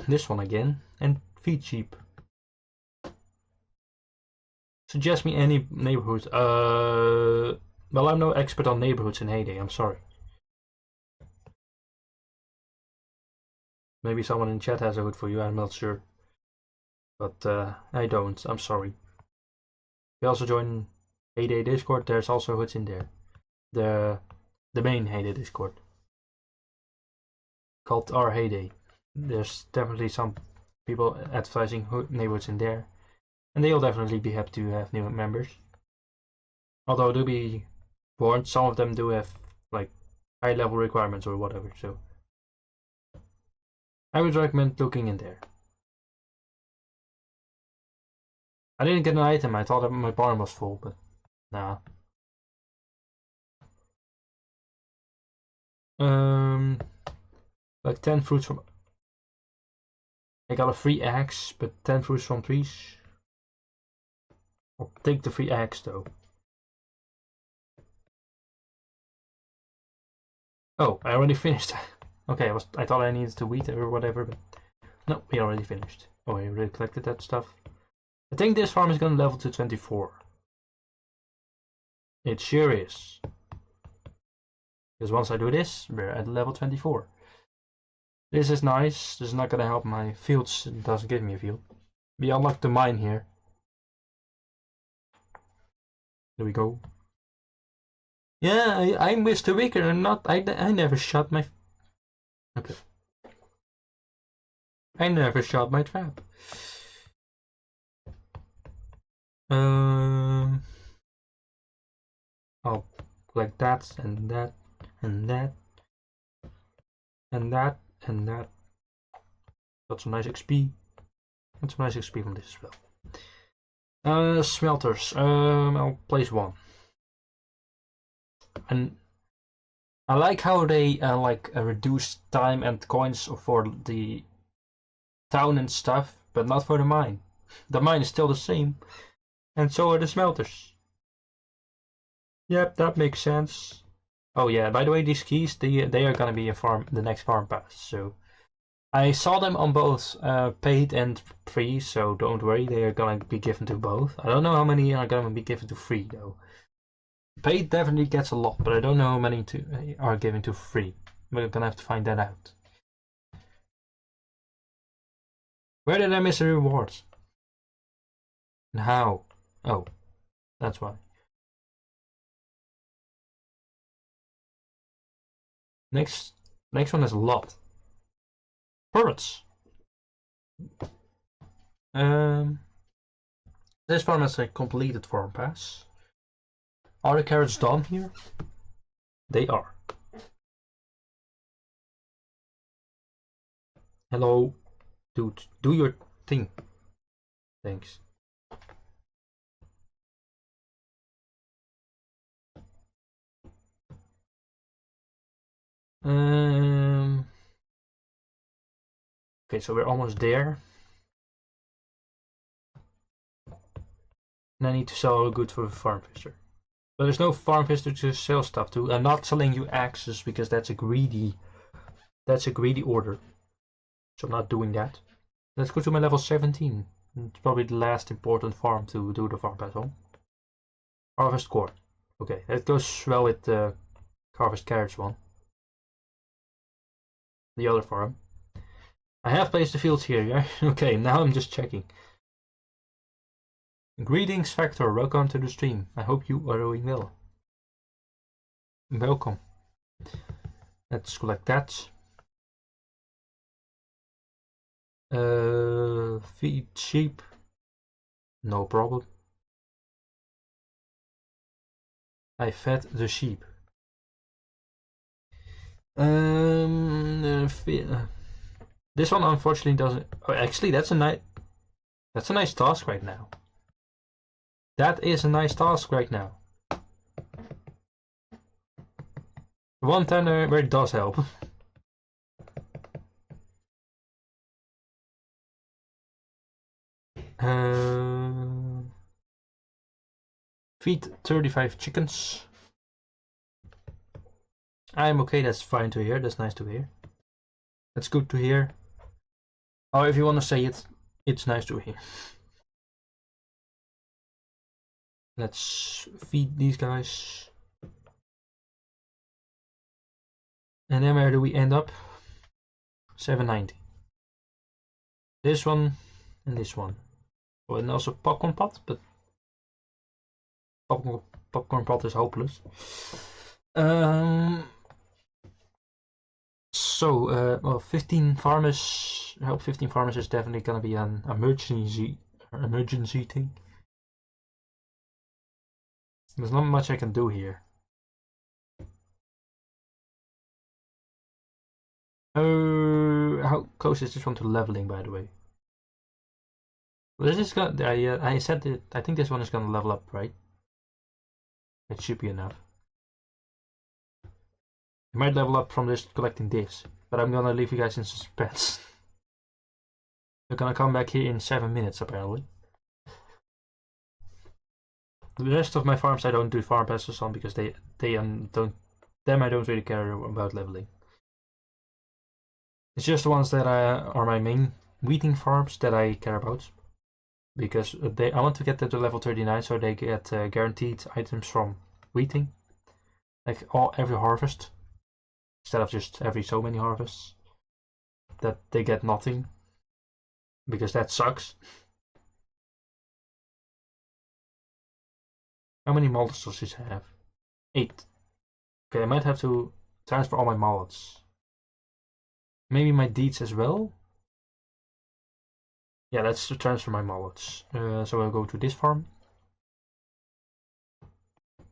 This one again, and feed sheep. Suggest me any neighborhood. Well, I'm no expert on neighborhoods in Heyday. I'm sorry. Maybe someone in chat has a hood for you. I'm not sure. But I don't. I'm sorry. You also join Heyday Discord. There's also hoods in there. The main Heyday Discord called Our Heyday. There's definitely some people advertising neighborhoods in there, and they'll definitely be happy to have new members. Although to be warned, some of them do have like high level requirements or whatever. So I would recommend looking in there. I didn't get an item. I thought that my barn was full, but nah. Like 10 fruits from... I got a free axe, but 10 fruits from trees. I'll take the free axe though. Oh, I already finished. Okay, I thought I needed to wheat or whatever, but no, we already finished. Oh, I already collected that stuff. I think this farm is gonna level to 24. It sure is. Because once I do this, we're at level 24. This is nice. This is not gonna help my fields. It doesn't give me a field. We unlocked the mine here. There we go. Yeah, I'm Mr. Wicker and not. I never shot my. Okay. I never shot my trap. I'll collect that and that and that and that and that. Got some nice XP. Got some nice XP from this as well. Smelters. I'll place one. And I like how they reduce time and coins for the town and stuff, but not for the mine. The mine is still the same, and so are the smelters. Yep, that makes sense. Oh yeah, by the way, these keys they are gonna be in the next farm pass. So I saw them on both paid and free, so don't worry, they are gonna be given to both. I don't know how many are gonna be given to free though. Paid definitely gets a lot, but I don't know how many are given to free. We're gonna have to find that out. Where did I miss the rewards? And how? Oh, that's why. Next one is a lot. Parrots. This farm has a completed farm pass. Are the carrots done here? They are. Hello, dude. Do your thing. Thanks. Okay, so we're almost there. And I need to sell a good for the farm visitor. But there's no farm visitor to sell stuff to. I'm not selling you axes because that's a greedy order. So I'm not doing that. Let's go to my level 17. It's probably the last important farm to do the farm pass on. Harvest corn. Okay, that goes well with the harvest carrots one. The other farm. I have placed the fields here, yeah? Okay, now I'm just checking. Greetings, Factor. Welcome to the stream. I hope you are doing well. Welcome. Let's collect that. Feed sheep. No problem. I fed the sheep. This one unfortunately doesn't. Oh, actually, that's a nice task right now. That is a nice task right now. One time where it does help. Feed 35 chickens. I'm okay, that's fine to hear, that's nice to hear. That's good to hear. Or if you want to say it, it's nice to hear. Let's feed these guys. And then where do we end up? 790. This one and this one. Oh, and also popcorn pot, but popcorn pot is hopeless. Well, 15 farmers. I hope 15 farmers is definitely gonna be an emergency thing. There's not much I can do here. How close is this one to leveling, by the way? Well, this is gonna. I said that. I think this one is gonna level up, right? It should be enough. You might level up from this collecting this, but I'm gonna leave you guys in suspense. They're gonna come back here in 7 minutes, apparently. The rest of my farms I don't do farm passes on because I don't really care about leveling. It's just the ones that are my main wheating farms that I care about. because I want to get them to level 39 so they get guaranteed items from wheating, like every harvest, instead of just every so many harvests that they get nothing, because that sucks. How many mallets does this have? 8. Okay, I might have to transfer all my mallets. Maybe my deeds as well. Yeah, let's transfer my mallets. So I'll go to this farm.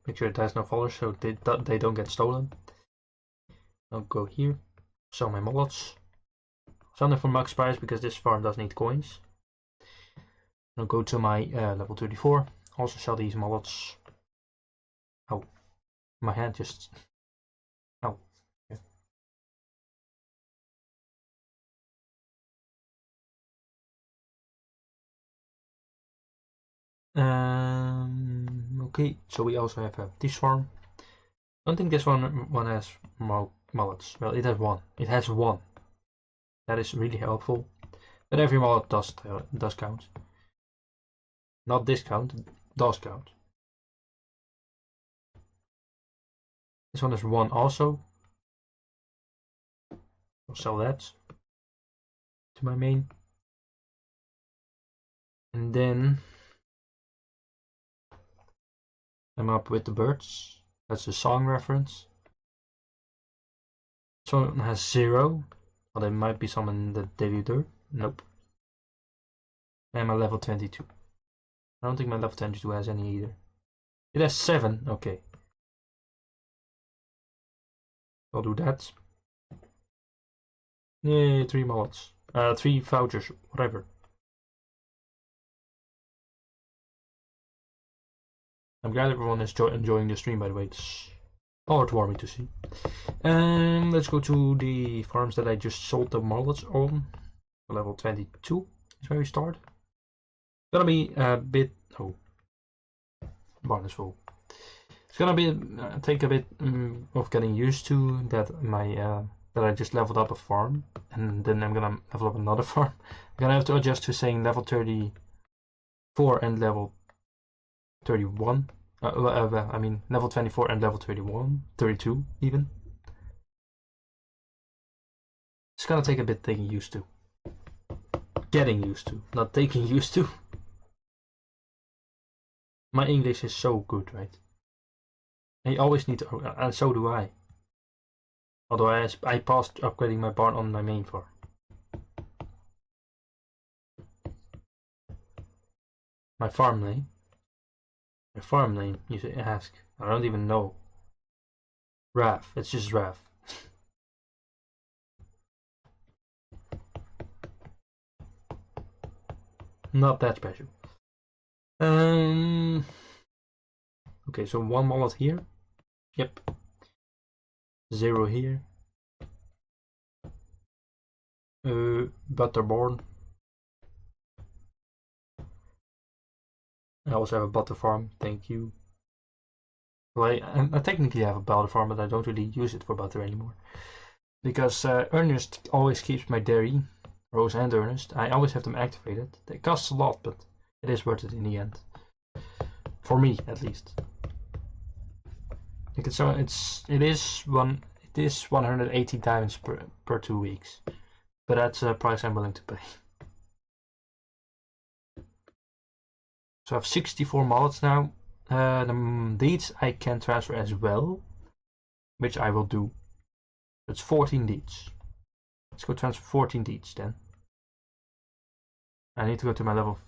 Make sure it has no followers so they don't get stolen. I'll go here, sell my mallets. Sell them for max price because this farm does need coins. I'll go to my level 34. Also sell these mallets. Oh, my hand just... Oh. Okay. Okay, so we also have this farm. I don't think this one has mallets. Well, it has one. It has one. That is really helpful. But every mallet does count. Not discount, does count. This one is one also. I'll sell that to my main. And then I'm up with the birds. That's a song reference. This one has 0. Well, there might be some in the daily dirt. Nope. And my level 22. I don't think my level 22 has any either. It has 7. Okay. I'll do that. Yay, 3 mallets. 3 vouchers, whatever. I'm glad everyone is enjoying the stream, by the way. It's heartwarming to see. Let's go to the farms that I just sold the mallets on. Level 22 is where we start. It's gonna be a bit... Oh. Barn is full. It's gonna be take a bit of getting used to that my that I just leveled up a farm, and then I'm gonna level up another farm. I'm gonna have to adjust to saying level 34 and level 31. I mean level 24 and level 32 even. It's gonna take a bit getting used to, not taking used to. My English is so good, right? I always need to, and so do I. Although I passed upgrading my barn on my main farm. My farm name? My farm name, you ask. I don't even know. Rav, it's just Rav. Not that special. Okay, so 1 mallet here. Yep. 0 here. Butterborn. I also have a butter farm, thank you. Well, I technically have a butter farm, but I don't really use it for butter anymore. Because Ernest always keeps my dairy, Rose and Ernest. I always have them activated. They cost a lot, but it is worth it in the end. For me, at least. It is 180 diamonds per 2 weeks, but that's a price I'm willing to pay. So I have 64 mallets now. The deeds I can transfer as well, which I will do. It's 14 deeds. Let's go transfer 14 deeds then. I need to go to my level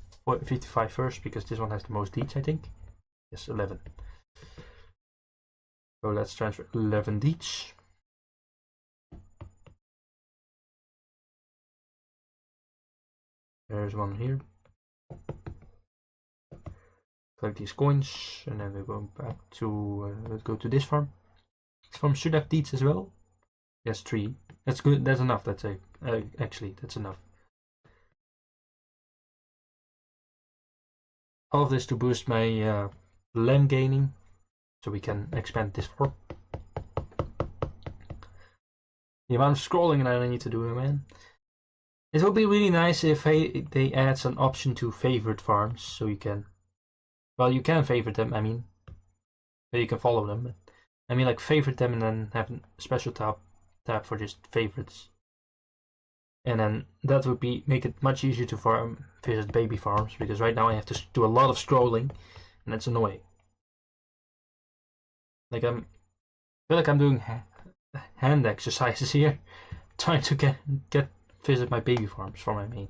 55 first because this one has the most deeds, I think. Yes, 11. So let's transfer 11 deeds. There's one here. Collect these coins, and then we go back to let's go to this farm. This farm should have deeds as well. Yes, 3. That's good. That's enough. That's actually that's enough. All of this to boost my lamb gaining, so we can expand this farm. The amount of scrolling that I need to do, man. It would be really nice if they add an option to favorite farms, so you can, well, you can favorite them, I mean, but you can follow them. I mean, like favorite them and then have a special tab for just favorites. And then that would make it much easier to visit baby farms, because right now I have to do a lot of scrolling, and that's annoying. Like I feel like I'm doing hand exercises here, trying to get visit my baby farms for my main.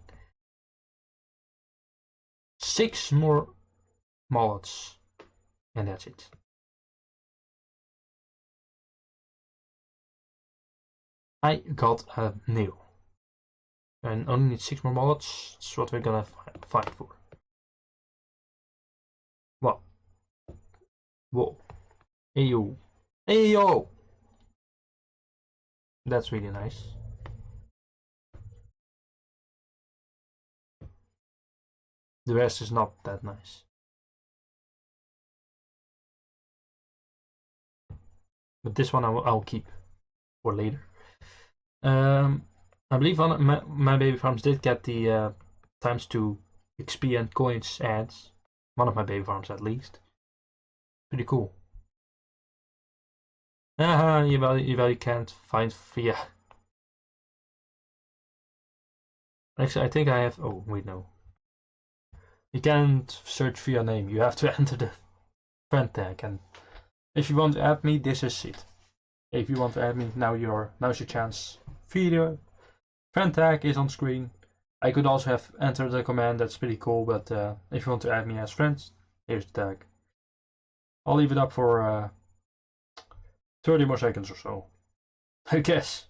6 more mallets, and that's it. I got a nail. And only need 6 more mallets. That's what we're gonna fight for. What? Whoa. Ayo. Ayo! That's really nice. The rest is not that nice. But this one I'll keep for later. I believe one of my baby farms did get the ×2 XP and coins ads. One of my baby farms at least. Pretty cool. You can't find via. Actually, I think I have. Oh, wait, no. You can't search via name. You have to enter the friend tag. And if you want to add me, this is it. If you want to add me, now's your chance. Video friend tag is on screen. I could also have entered the command. That's pretty cool. But if you want to add me as friends, here's the tag. I'll leave it up for 30 more seconds or so, I guess.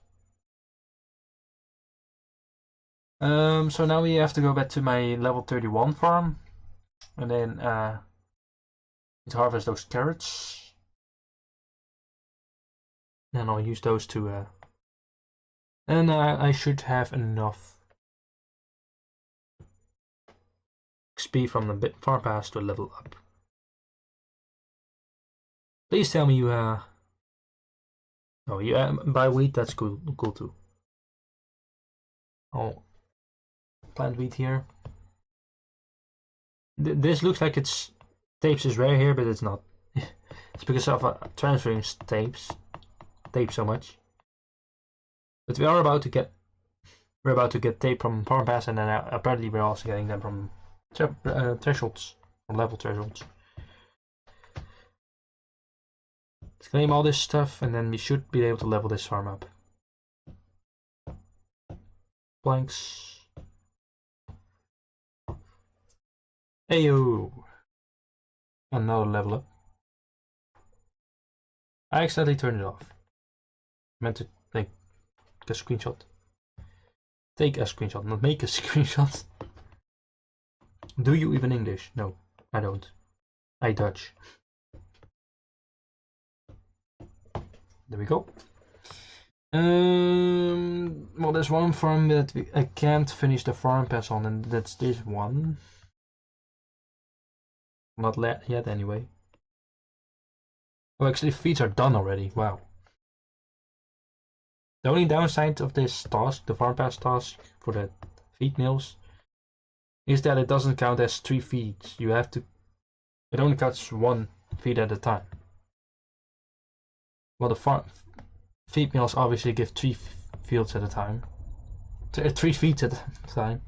So now we have to go back to my level 31 farm, and then to harvest those carrots. And I'll use those to and I should have enough XP from the farm pass to level up. Please tell me you oh, you buy wheat. That's cool too. I'll plant wheat here. This looks like it's tapes is rare here, but it's not. It's because of transferring tapes so much. But we are about to get tape from farm pass, and then apparently we're also getting them from thresholds, from level thresholds. Let's claim all this stuff, and then we should be able to level this farm up. Blanks. Ayo! Another level up. I accidentally turned it off. I meant to take a screenshot. Take a screenshot, not make a screenshot. Do you even English? No, I don't. I Dutch. There we go. Well, there's one farm that I can't finish the farm pass on, and that's this one. Not yet, anyway. Oh, actually, feeds are done already. Wow. The only downside of this task, the farm pass task for the feed mills, is that it doesn't count as 3 feeds. You have to. It only counts 1 feed at a time. Well, the feed mills obviously give 3 fields at a time. 3 feeds at a time.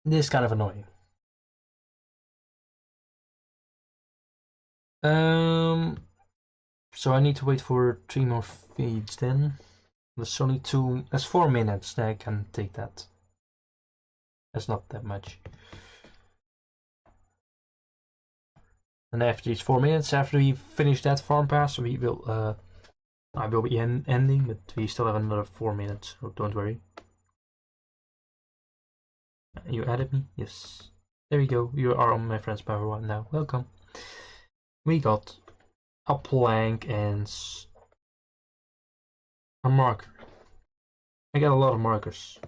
This is kind of annoying. So I need to wait for 3 more feeds then. That's only 2. That's 4 minutes. Then I can take that. That's not that much. And after these 4 minutes, after we finish that farm pass, we will I will be ending, but we still have another 4 minutes, so don't worry. You added me? Yes. There you go. You are on my friends power one now. Welcome. We got a plank and a marker. I got a lot of markers.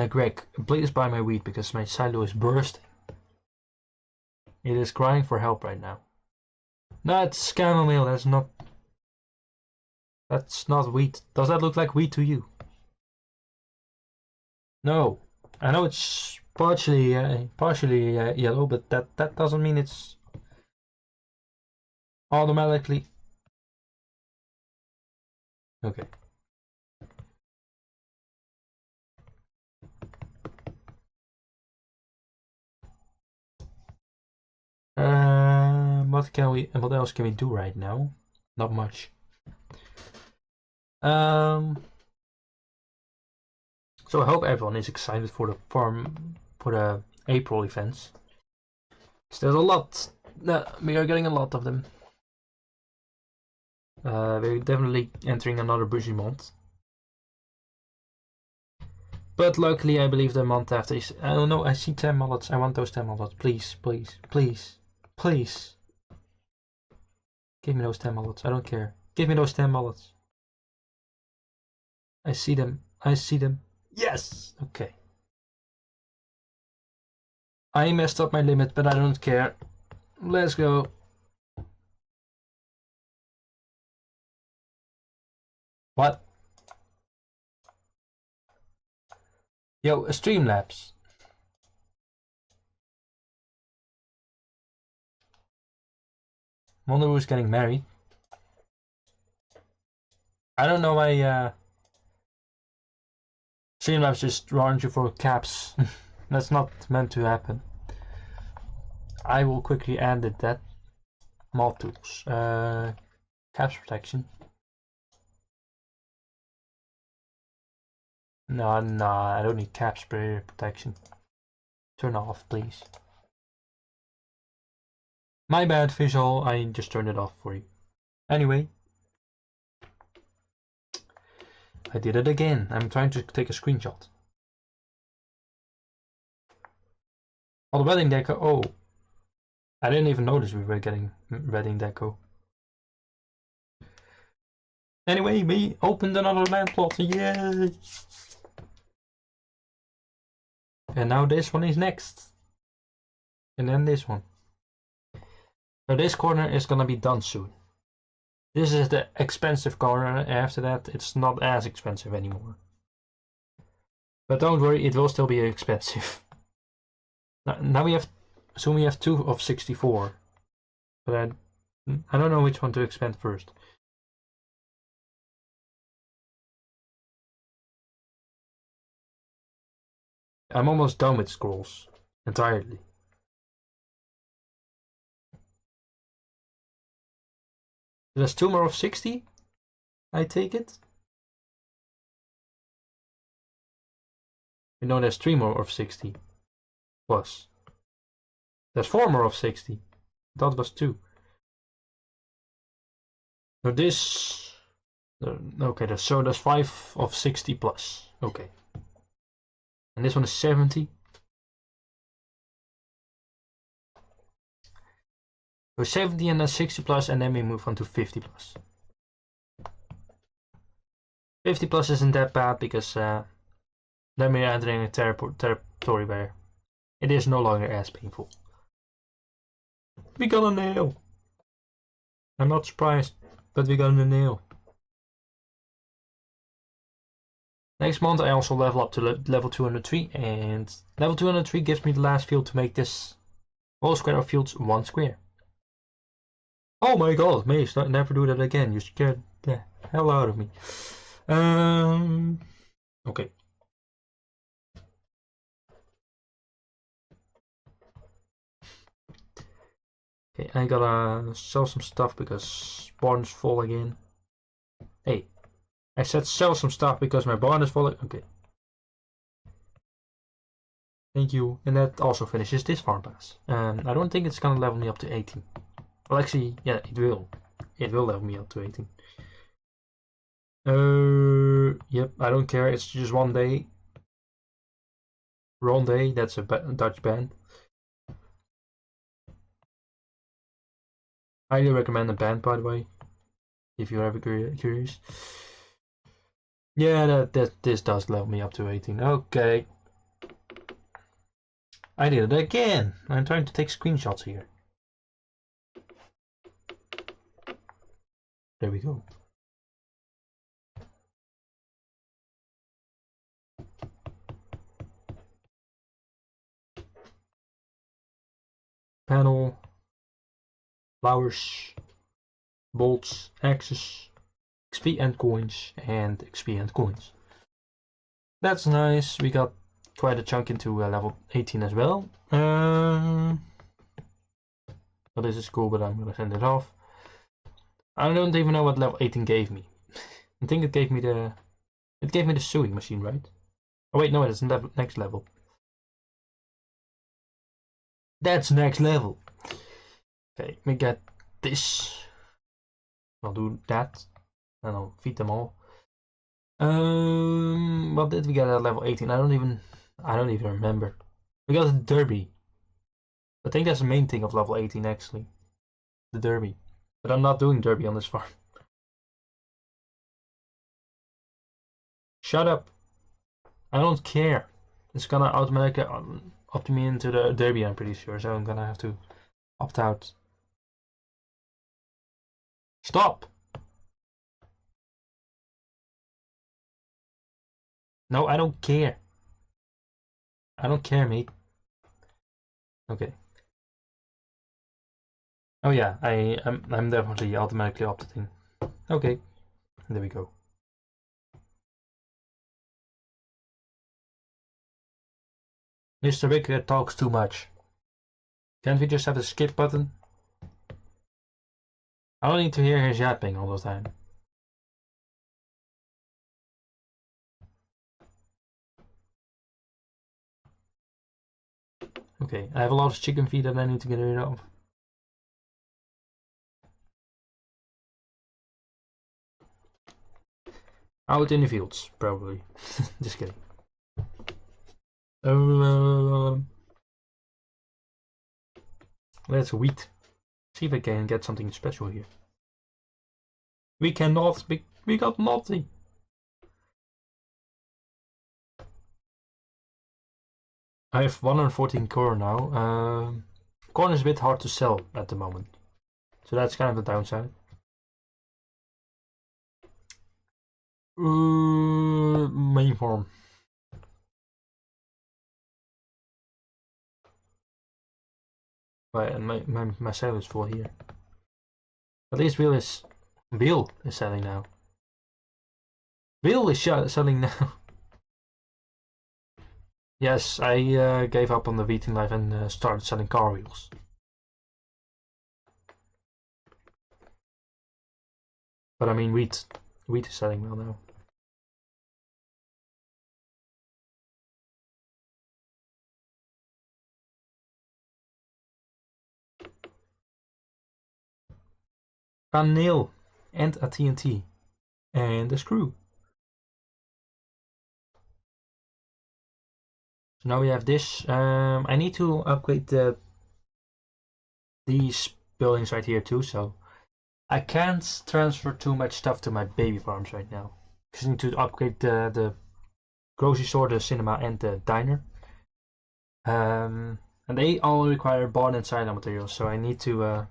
Greg, please buy my wheat because my silo is bursting. It is crying for help right now. That's chamomile, that's not wheat. Does that look like wheat to you? No. I know it's partially yellow, but that doesn't mean it's automatically. Okay. What else can we do right now? Not much. So I hope everyone is excited for the April events. There's a lot. We are getting a lot of them. We're definitely entering another busy month. But luckily, I believe the month after is. Oh no, I see 10 mullets. I want those 10 mullets. Please, please, please, please. Give me those 10 mullets. I don't care. Give me those 10 mullets. I see them. I see them. Yes! Okay. I messed up my limit, but I don't care. Let's go. What? Yo, Streamlabs. Wonder who's getting married. I don't know why Streamlabs just warned you for caps. That's not meant to happen. I will quickly edit that. Mod tools. Caps protection. No, I don't need caps protection. Turn off, please. My bad, visual. I just turned it off for you. Anyway. I did it again. I'm trying to take a screenshot. Oh, the wedding deco. Oh. I didn't even notice we were getting wedding deco. Anyway, we opened another land plot. Yay! And now this one is next. And then this one. So this corner is gonna be done soon. This is the expensive corner. After that, it's not as expensive anymore. But don't worry, it will still be expensive. Now we have, soon we have 2 of 64. But I don't know which one to expand first. I'm almost done with scrolls entirely. There's 2 more of 60, I take it. You know, there's 3 more of 60 plus. There's 4 more of 60. That was 2. So this. Okay, so there's 5 of 60 plus. Okay. And this one is 70. So 70 and then 60 plus, and then we move on to 50 plus. 50 plus isn't that bad because then we're entering a territory where it is no longer as painful. We got a nail. I'm not surprised, but we got a nail. Next month I also level up to level 203, and level 203 gives me the last field to make this whole square of fields 1 square. Oh my god, Mace, never do that again. You scared the hell out of me. Okay. Okay, I gotta sell some stuff because barn's full again. Hey, I said sell some stuff because my barn is full. Okay. Thank you. And that also finishes this farm pass. I don't think it's gonna level me up to 18. Well, actually, yeah, it will. It will level me up to 18. Yep, I don't care. It's just 1 day. Ronde, that's a Dutch band. Highly recommend the band, by the way, if you're ever curious. Yeah, this does level me up to 18. Okay. I did it again. I'm trying to take screenshots here. There we go. Panel, flowers, bolts, axes, XP and coins, and XP and coins. That's nice. We got quite a chunk into level 18 as well. Well, this is cool, but I'm gonna send it off. I don't even know what level 18 gave me. I think it gave me the sewing machine, right? Oh wait, no, it's next level. That's next level. Okay, we get this. I'll do that, and I'll feed them all. What did we get at level 18? I don't even remember. We got a derby. I think that's the main thing of level 18 actually. The derby. But I'm not doing derby on this farm. Shut up. I don't care. It's gonna automatically opt me into the derby, I'm pretty sure, so I'm gonna have to opt out. Stop! No, I don't care. I don't care, mate. Okay. Oh yeah, I'm definitely automatically opted in. Okay, there we go. Mr. Wicker talks too much. Can't we just have the skip button? I don't need to hear his yapping all the time. Okay, I have a lot of chicken feed that I need to get rid of. Out in the fields, probably. Just kidding. Let's wheat. See if I can get something special here. We cannot. We got nothing. I have 114 corn now. Corn is a bit hard to sell at the moment, so that's kind of the downside. Main farm. My sale is full here. At least Bill is selling now. Bill is selling now. Yes, I gave up on the wheating life and started selling car wheels. But I mean wheat. Wheat is selling well now. A nail and a TNT and a screw. So now we have this. I need to upgrade these buildings right here too, so I can't transfer too much stuff to my baby farms right now. Because I need to upgrade the grocery store, the cinema, and the diner. And they all require barn and silo materials, so I need to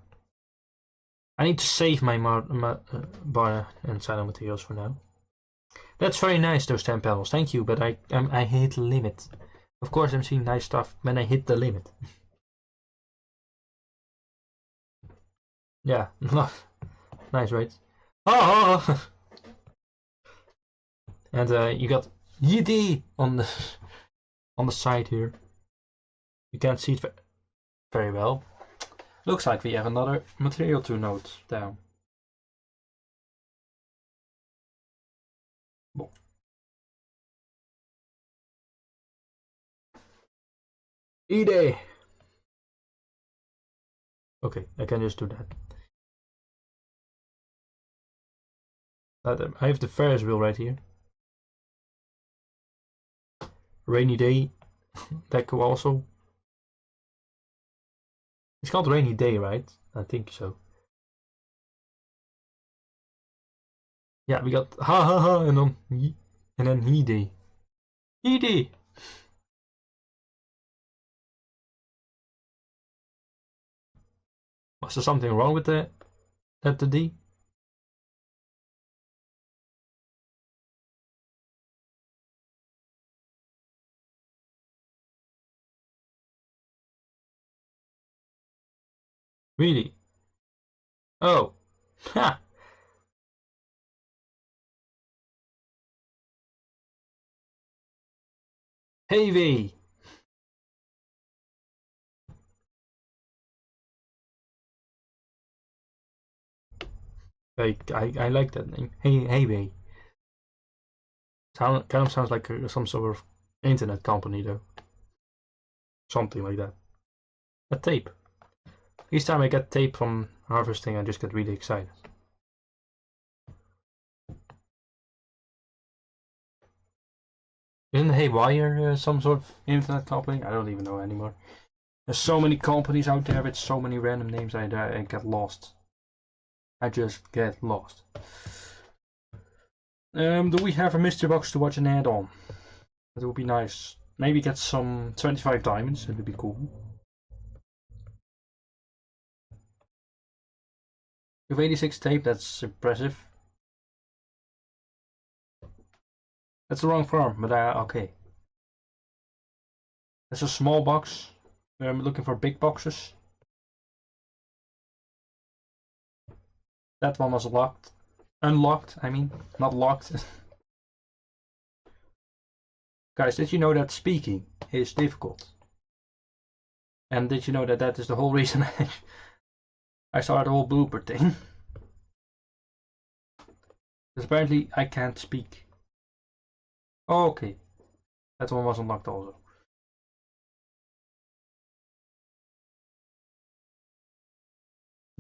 save my barn and silo materials for now. That's very nice, those 10 panels. Thank you, but I hit the limit. Of course, I'm seeing nice stuff when I hit the limit. Yeah, nice, right? Oh! And you got Yidi on the side here. You can't see it very well. Looks like we have another material to note down. Bon. Idee! Okay, I can just do that. I have the Ferris wheel right here. Rainy day. That could also. It's called Rainy Day, right? I think so. Yeah, we got ha ha ha and then he day. He day. Was there something wrong with the D? Really? Oh. Ha! Heavy! I like that name. Heavy. Kind of sounds like some sort of internet company though. Something like that. A tape. Each time I get tape from harvesting, I just get really excited. Isn't Haywire some sort of internet company? I don't even know anymore. There's so many companies out there with so many random names, I get lost. I just get lost. Do we have a mystery box to watch an ad on? That would be nice. Maybe get some 25 diamonds, it would be cool. With 86 tape, that's impressive. That's the wrong farm, but okay. That's a small box. I'm looking for big boxes. That one was locked. Unlocked, I mean. Not locked. Guys, did you know that speaking is difficult? And did you know that that is the whole reason I started the whole blooper thing? Because apparently I can't speak. Oh, okay. That one was unlocked also.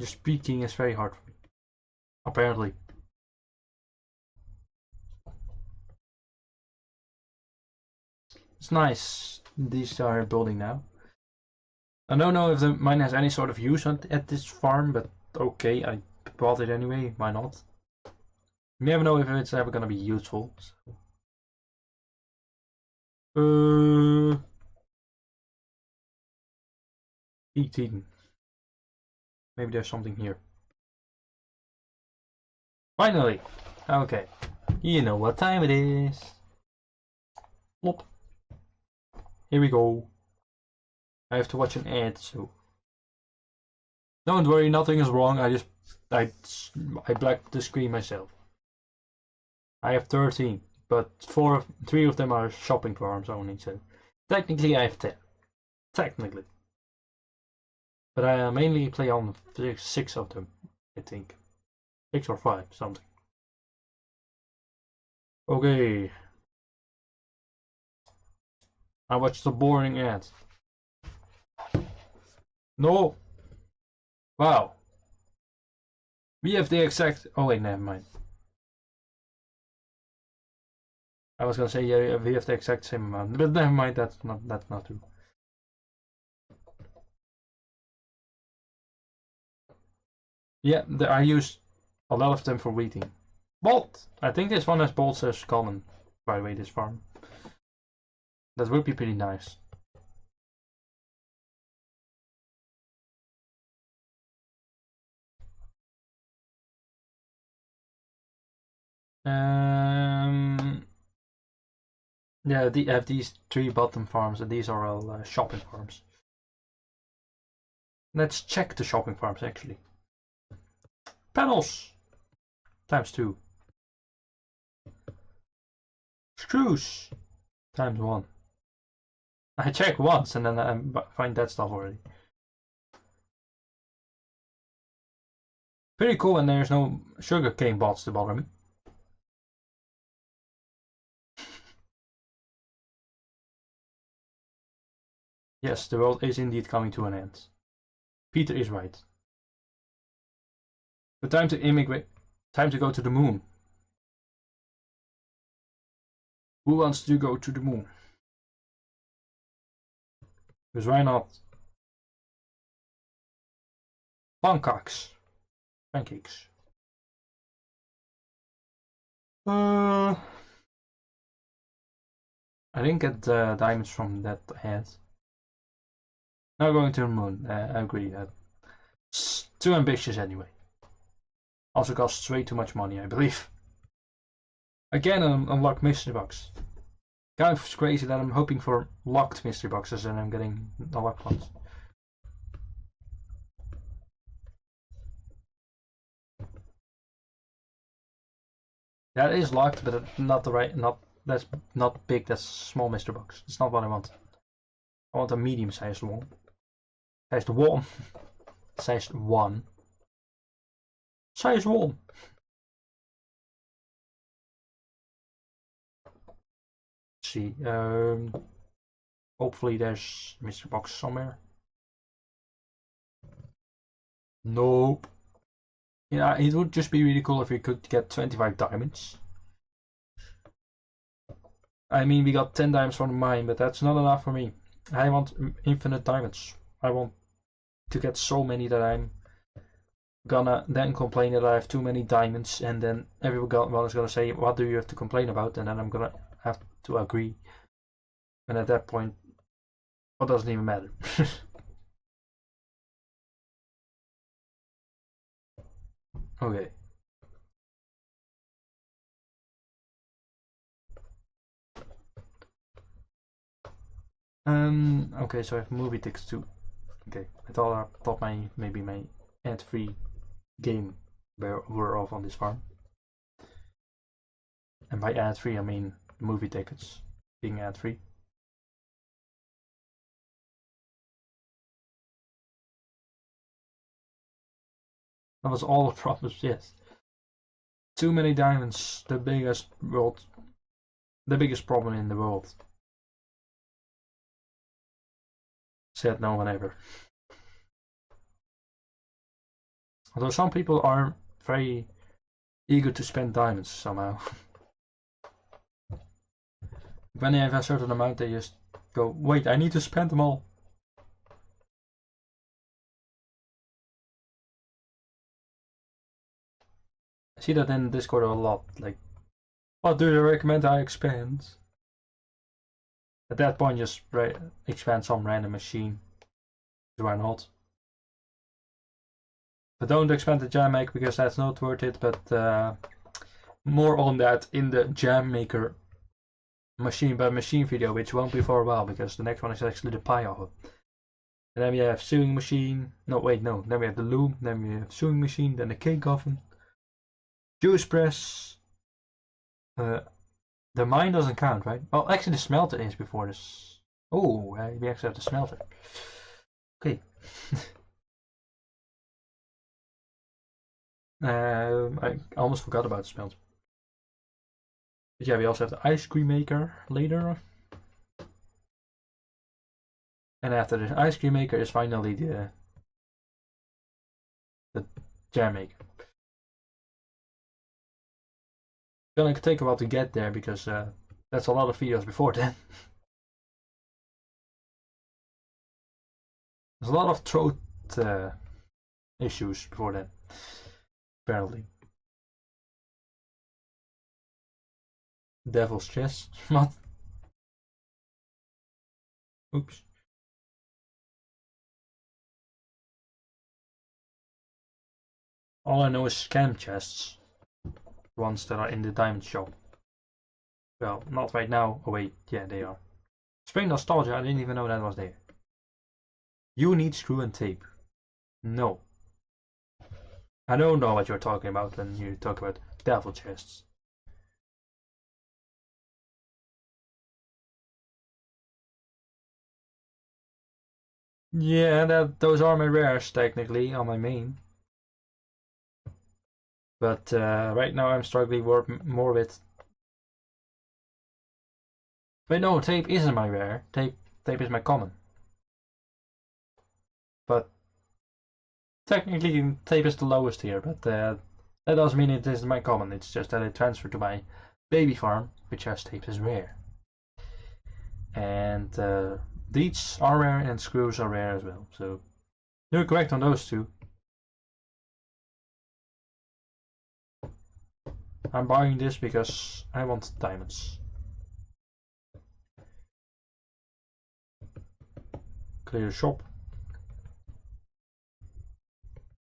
Just speaking is very hard for me. Apparently. It's nice. These are building now. I don't know if the mine has any sort of use at this farm, but okay, I bought it anyway. Why not? You never know if it's ever gonna be useful. So. 18. Maybe there's something here. Finally! Okay. You know what time it is. Plop. Here we go. I have to watch an ad, so. Don't worry, nothing is wrong. I blacked the screen myself. I have 13, but 3 of them are shopping farms only, so technically I have 10. Technically. But I mainly play on 6 of them, I think. 6 or 5, something. Okay. I watched the boring ad. No! Wow. We have the exact... Oh wait, never mind. I was gonna say, yeah, we have the exact same amount, but never mind, that's not true. Yeah, I use a lot of them for wheating. Bolt! I think this one has bolts as common, by the way, this farm. That would be pretty nice. Yeah, I have these 3 bottom farms, and these are all shopping farms. Let's check the shopping farms actually. Panels! Times 2. Screws! Times 1. I check once and then I find that stuff already. Pretty cool, and there's no sugarcane bots to bother me. Yes, the world is indeed coming to an end. Peter is right. But time to immigrate. Time to go to the moon. Who wants to go to the moon? Because why not? Pancakes. Pancakes. I didn't get diamonds from that head. Now going to the moon. I agree. It's too ambitious anyway. Also costs way too much money, I believe. Again, unlock mystery box. Kind of crazy that I'm hoping for locked mystery boxes and I'm getting unlocked ones. That is locked, but not the right, that's not big, that's small mystery box. It's not what I want. I want a medium-sized one. Sized one. Sized one. Size one. Let's see. Hopefully there's mystery box somewhere. Nope. Yeah, it would just be really cool if we could get 25 diamonds. I mean, we got 10 diamonds from the mine, but that's not enough for me. I want infinite diamonds. I want to get so many that I'm gonna then complain that I have too many diamonds, and then everyone is gonna say, what do you have to complain about? And then I'm gonna have to agree. And at that point, it doesn't even matter. Okay. Okay, so I have movie tickets too. Okay, I thought maybe my ad-free game were off on this farm. And by ad-free I mean movie tickets being ad-free. That was all the problems, yes. Too many diamonds, the biggest problem in the world. Said no one ever. Although some people are very eager to spend diamonds somehow. When they have a certain amount, they just go, wait, I need to spend them all. I see that in Discord a lot, like, what do you recommend I expand? At that point, just expand some random machine. Why not? But don't expand the jam maker because that's not worth it, but more on that in the jam maker machine by machine video, which won't be for a while because the next one is actually the pie oven. And then we have sewing machine. No, wait, no. Then we have the loom. Then we have sewing machine. Then the cake oven. Juice press. The mine doesn't count, right? Well, actually the smelter is before this. Oh, we actually have the smelter. Okay. I almost forgot about the smelter. But yeah, we also have the ice cream maker later. And after the ice cream maker is finally the jam maker. It's gonna take a while to get there because that's a lot of videos before then. There's a lot of throat issues before then, apparently. Devil's chest. What? Oops. All I know is scam chests. Ones that are in the diamond shop. Well, not right now. Oh wait, yeah, they are. Spring nostalgia, I didn't even know that was there. You need screw and tape. No. I don't know what you're talking about when you talk about devil chests. Yeah, those are my rares technically on my main. But right now I'm struggling more with. Wait, no, tape isn't my rare. Tape is my common. But technically tape is the lowest here, but that doesn't mean it is my common. It's just that it transferred to my baby farm, which has tape as rare. And deeds are rare and screws are rare as well. So you're correct on those two. I'm buying this because I want diamonds. Clear the shop.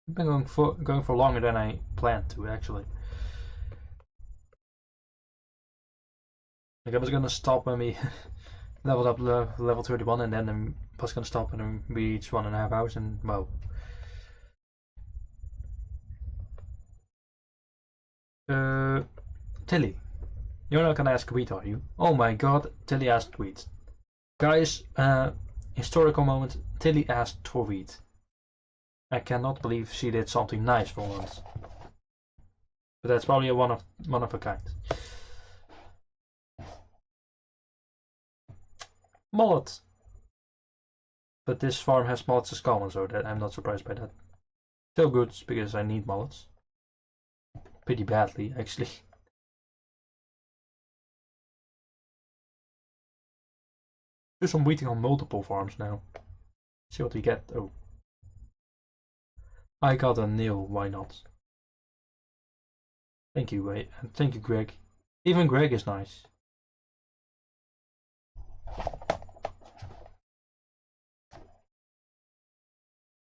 I've been going for longer than I planned to actually. Like I was gonna stop when we leveled up level 31 and then I was gonna stop and we reached 1.5 hours and well. Tilly. You're not gonna ask wheat, are you? Oh my god, Tilly asked wheat. Guys, historical moment, Tilly asked for wheat. I cannot believe she did something nice for once. But that's probably a one of a kind. Mullet. But this farm has mullets as common, so that I'm not surprised by that. Still good, because I need mullets. Pretty badly, actually. Do some wheating on multiple farms now. See what we get. Oh. I got a nil, why not? Thank you, and thank you, Greg. Even Greg is nice.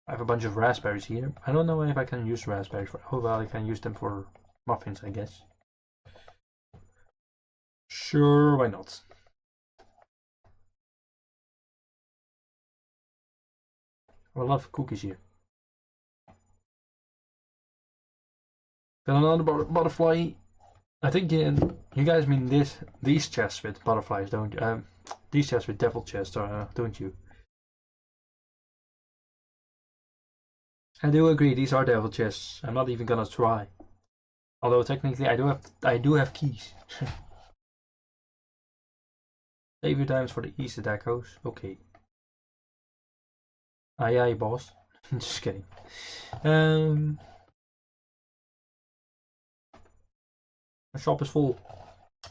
I have a bunch of raspberries here. I don't know if I can use raspberries for. Oh well, I can use them for muffins, I guess. Sure, why not? I love cookies here. Got another butterfly. I think you guys mean these chests with butterflies, don't you? These chests with devil chests, don't you? I do agree, these are devil chests. I'm not even gonna try. Although technically I do have keys. Save your diamonds for the Easter decos. Okay. Aye aye boss. Just kidding. My shop is full.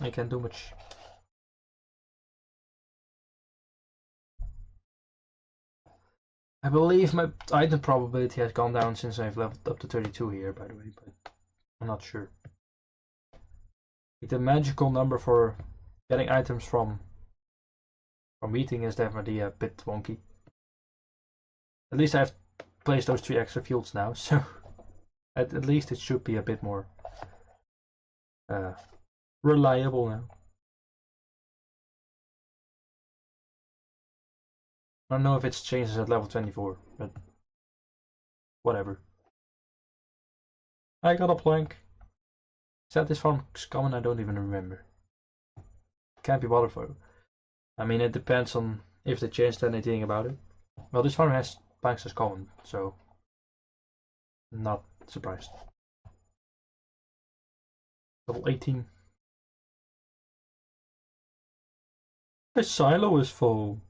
I can't do much. I believe my item probability has gone down since I've leveled up to 32 here, by the way, but I'm not sure. The magical number for getting items from meeting is definitely a bit wonky. At least I've placed those 3 extra fields now, so at least it should be a bit more reliable now. I don't know if it's changes at level 24, but whatever. I got a plank. Is that this farm's common? I don't even remember. Can't be bothered for. I mean, it depends on if they changed anything about it. Well, this farm has planks as common, so not surprised. Level 18. My silo is full.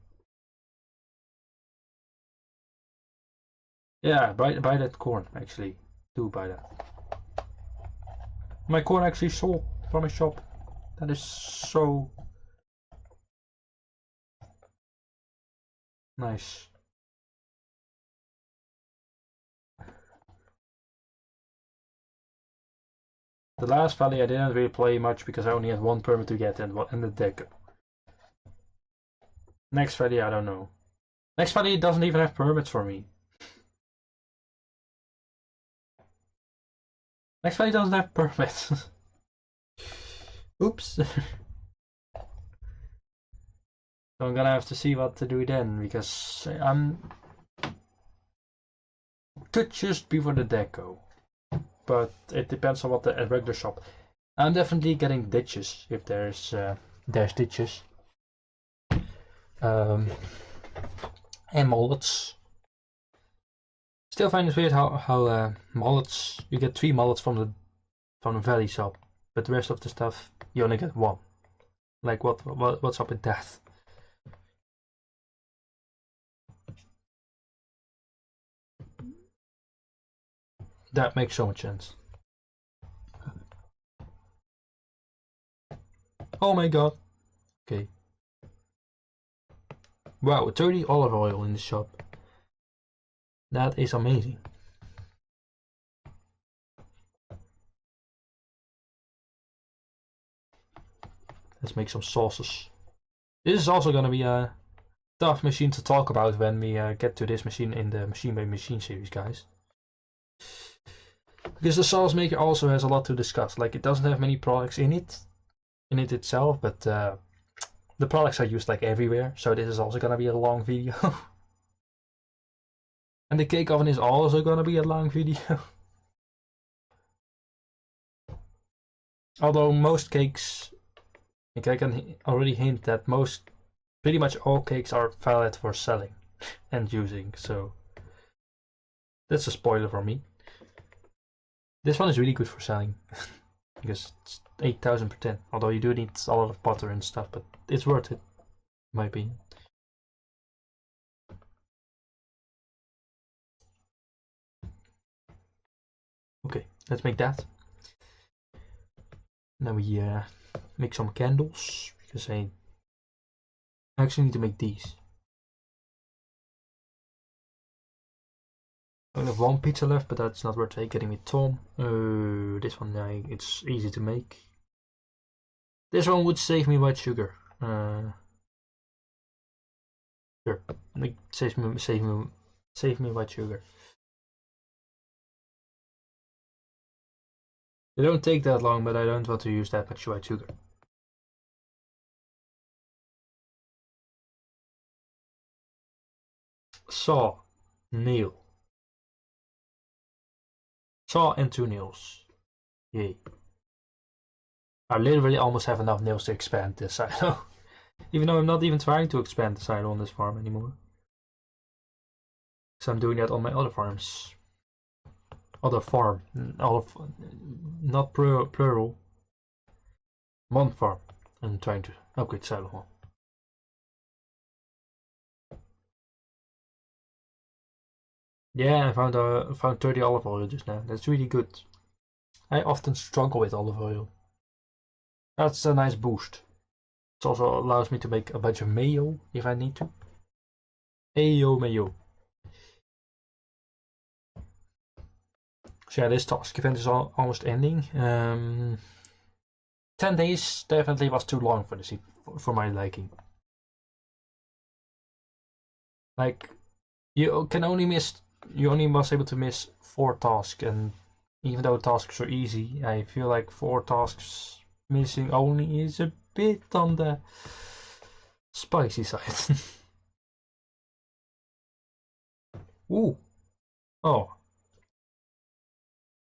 Yeah, buy that corn, actually. Do buy that. My corn actually sold from my shop. That is so nice. The last valley I didn't really play much because I only had 1 permit to get and the deck. Next valley, I don't know. Next valley doesn't even have permits for me. Next valley doesn't have permits. Oops. So I'm gonna have to see what to do then, because I'm could just be for the deco, but it depends on what the regular shop. I'm definitely getting ditches if there's ditches. And mullets. Still find it weird how mullets, you get 3 mullets from the valley shop, but the rest of the stuff you only get 1. Like what's up with that? That makes so much sense. Oh my god. Okay. Wow, 30 olive oil in the shop. That is amazing. Let's make some sauces. This is also gonna be a tough machine to talk about when we get to this machine in the Machine by Machine series, guys. Because the sauce maker also has a lot to discuss. Like, it doesn't have many products in it itself, but the products are used like everywhere, so this is also gonna be a long video. And the cake oven is also gonna be a long video. Although most cakes, like I can already hint that pretty much all cakes are valid for selling and using, so that's a spoiler for me. This one is really good for selling because it's 8,000 per 10, although you do need a lot of butter and stuff, but it's worth it, in my opinion. Okay, let's make that. Now we make some candles, because I actually need to make these. I only have one pizza left, but that's not worth getting with Tom. This one, it's easy to make. This one would save me white sugar. Sure, save me white sugar. They don't take that long, but I don't want to use that much white sugar. Saw, nail. Saw and 2 nails. Yay. I literally almost have enough nails to expand this silo. Even though I'm not even trying to expand the silo on this farm anymore. So I'm doing that on my other farms. Other farm. Not plural. One farm. I'm trying to upgrade silo hall. Yeah, I found 30 olive oil just now. That's really good. I often struggle with olive oil. That's a nice boost. It also allows me to make a bunch of mayo if I need to. Ayo mayo. So yeah, this task event is almost ending. 10 days definitely was too long for my liking. Like, you only was able to miss 4 tasks, and even though tasks are easy, I feel like 4 tasks missing only is a bit on the spicy side. Ooh. Oh.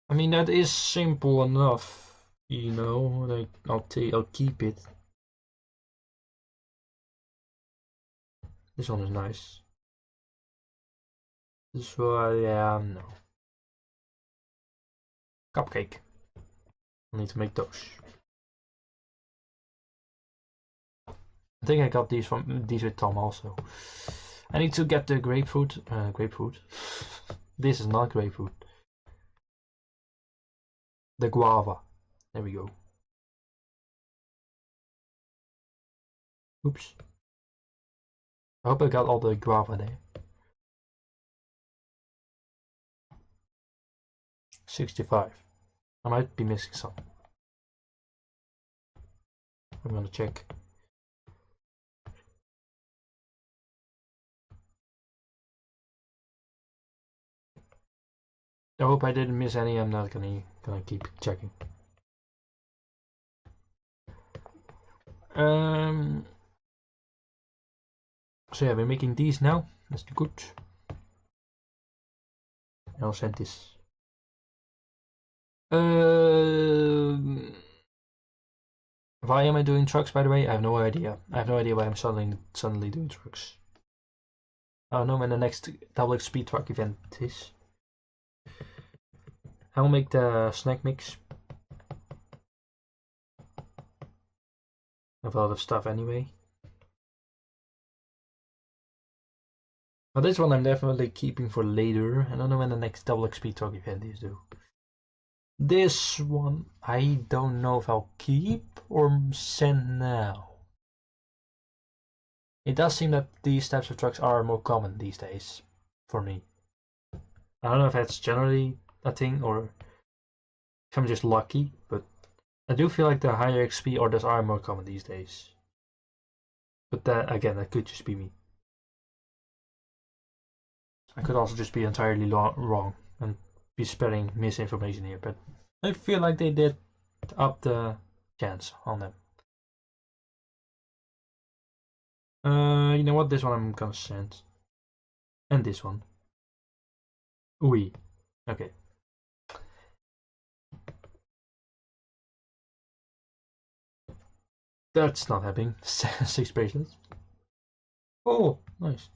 I mean, that is simple enough, you know, like, I'll keep it. This one is nice. This one, yeah, no. Cupcake. I need to make those. I think I got these with Tom also. I need to get the grapefruit. Grapefruit. This is not grapefruit. The guava. There we go. Oops. I hope I got all the guava there. 65. I might be missing some. I'm gonna check. I hope I didn't miss any. I'm not gonna keep checking. So yeah, we're making these now. That's good. I'll send this. Why am I doing trucks, by the way? I have no idea. I have no idea why I'm suddenly doing trucks. I don't know when the next double XP truck event is. I'll make the snack mix. I have a lot of stuff anyway. But this one I'm definitely keeping for later. I don't know when the next double XP truck event is though. This one I don't know if I'll keep or send now. It does seem that these types of trucks are more common these days for me. I don't know if that's generally a thing or if I'm just lucky, but I do feel like the higher XP orders are more common these days. But that, again, that could just be me. I could also just be entirely wrong and be spreading misinformation here, but I feel like they did up the chance on them. You know what? This one I'm gonna send. And this one. Oui. Okay. That's not happening. 6 bracelets. Oh, nice.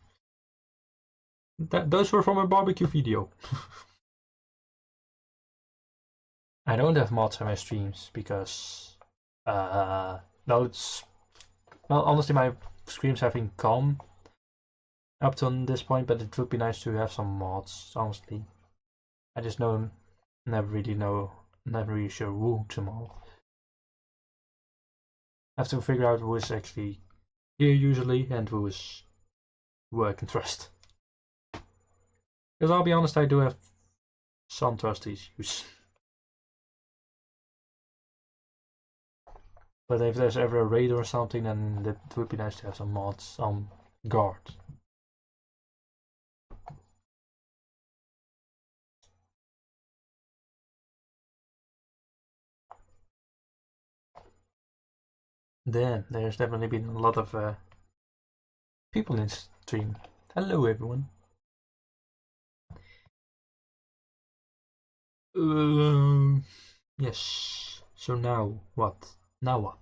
Those were from a barbecue video. I don't have mods on my streams because no, it's well, honestly my streams have been calm up to this point, but it would be nice to have some mods. Honestly, I just never really sure who to mod. I have to figure out who is actually here usually and who I can trust. Because I'll be honest, I do have some trust issues. But if there's ever a raid or something, then it would be nice to have some mods on guard. Then there's definitely been a lot of people in stream. Hello everyone. Yes. So now what? Now what?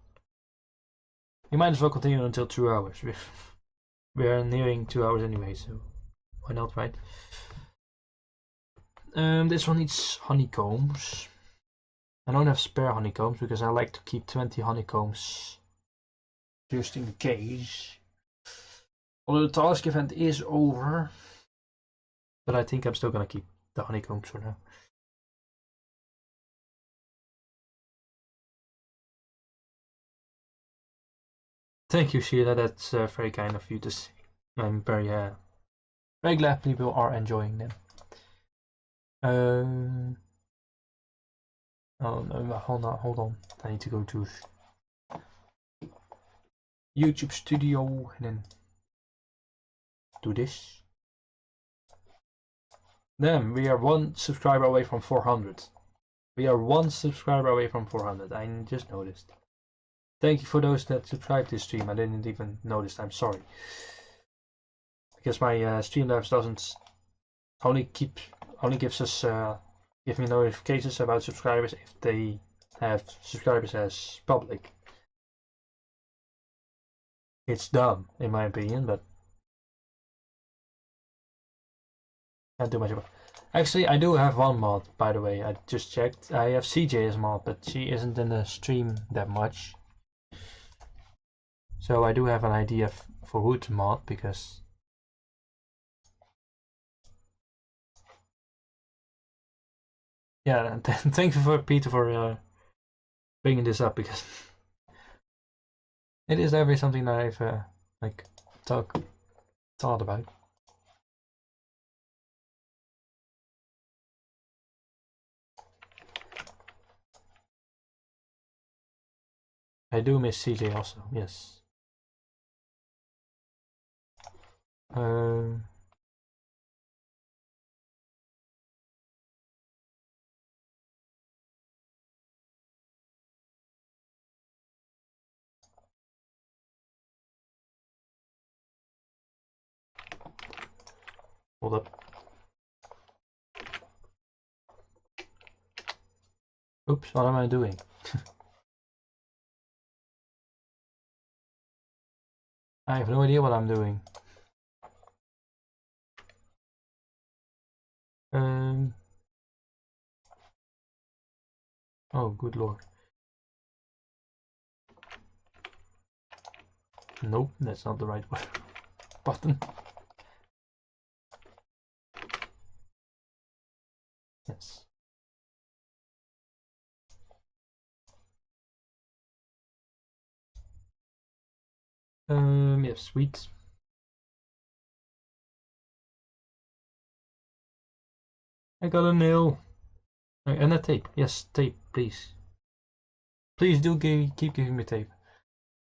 We might as well continue until 2 hours. We are nearing 2 hours anyway, so why not, right? This one needs honeycombs. I don't have spare honeycombs because I like to keep 20 honeycombs just in case. Although the task event is over, but I think I'm still gonna keep the honeycombs for now. Thank you, Sheila. That's very kind of you to say. I'm very glad people are enjoying them. Oh no, hold on. I need to go to YouTube Studio and then do this. Then we are 1 subscriber away from 400. We are 1 subscriber away from 400. I just noticed. Thank you for those that subscribed to the stream. I didn't even notice. I'm sorry. Because my Streamlabs doesn't only gives us give me notifications about subscribers if they have subscribers as public. It's dumb in my opinion, but can't do much about it. Actually, I do have one mod, by the way. I just checked. I have CJ as mod, but she isn't in the stream that much. So I do have an idea for who to mod, because yeah, thank you for Peter for bringing this up, because it is definitely something that I've like thought about. I do miss CJ also, yes. Hold up. Oops, what am I doing? I have no idea what I'm doing. Oh, good lord. Nope, that's not the right button. Yes. Yes, sweet. I got a nail. And a tape. Yes, tape, please. Please do keep giving me tape.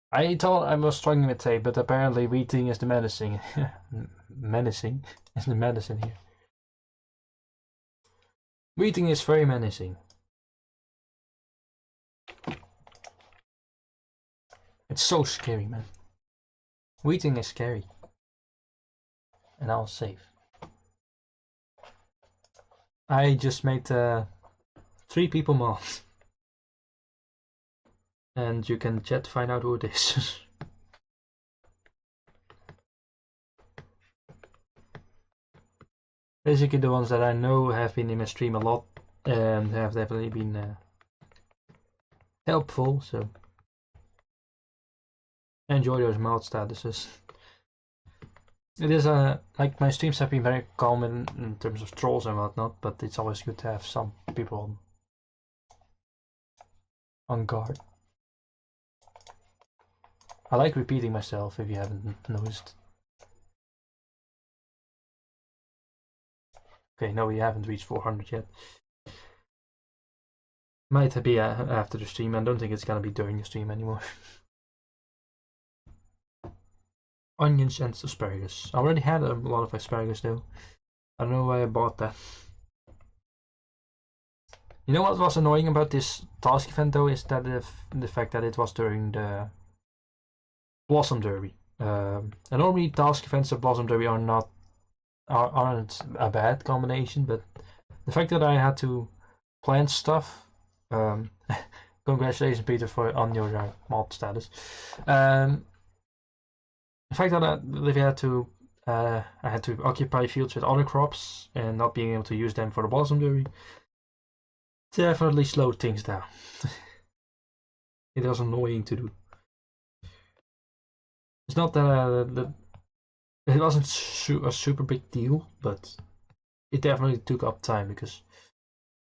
I thought I was struggling with tape, but apparently reading is the medicine. Menacing is the medicine here. Reading is very menacing. It's so scary, man. Reading is scary. And I'll save. I just made 3 people mods. and you can chat to find out who it is. Basically, the ones that I know have been in my stream a lot and have definitely been helpful, so enjoy those mod statuses. It is like my streams have been very calm in terms of trolls and whatnot, but it's always good to have some people on guard. I like repeating myself if you haven't noticed. Okay, no, we haven't reached 400 yet. Might be after the stream. I don't think it's gonna be during the stream anymore. Onions and asparagus. I already had a lot of asparagus though. I don't know why I bought that. You know what was annoying about this task event though is that the fact that it was during the Blossom Derby. And normally task events of Blossom Derby aren't a bad combination, but the fact that I had to plant stuff. Congratulations, Peter, on your mod status. The fact that I had to occupy fields with other crops and not being able to use them for the Blossom Derby definitely slowed things down. It was annoying to do. It's not that it wasn't a super big deal, but it definitely took up time because,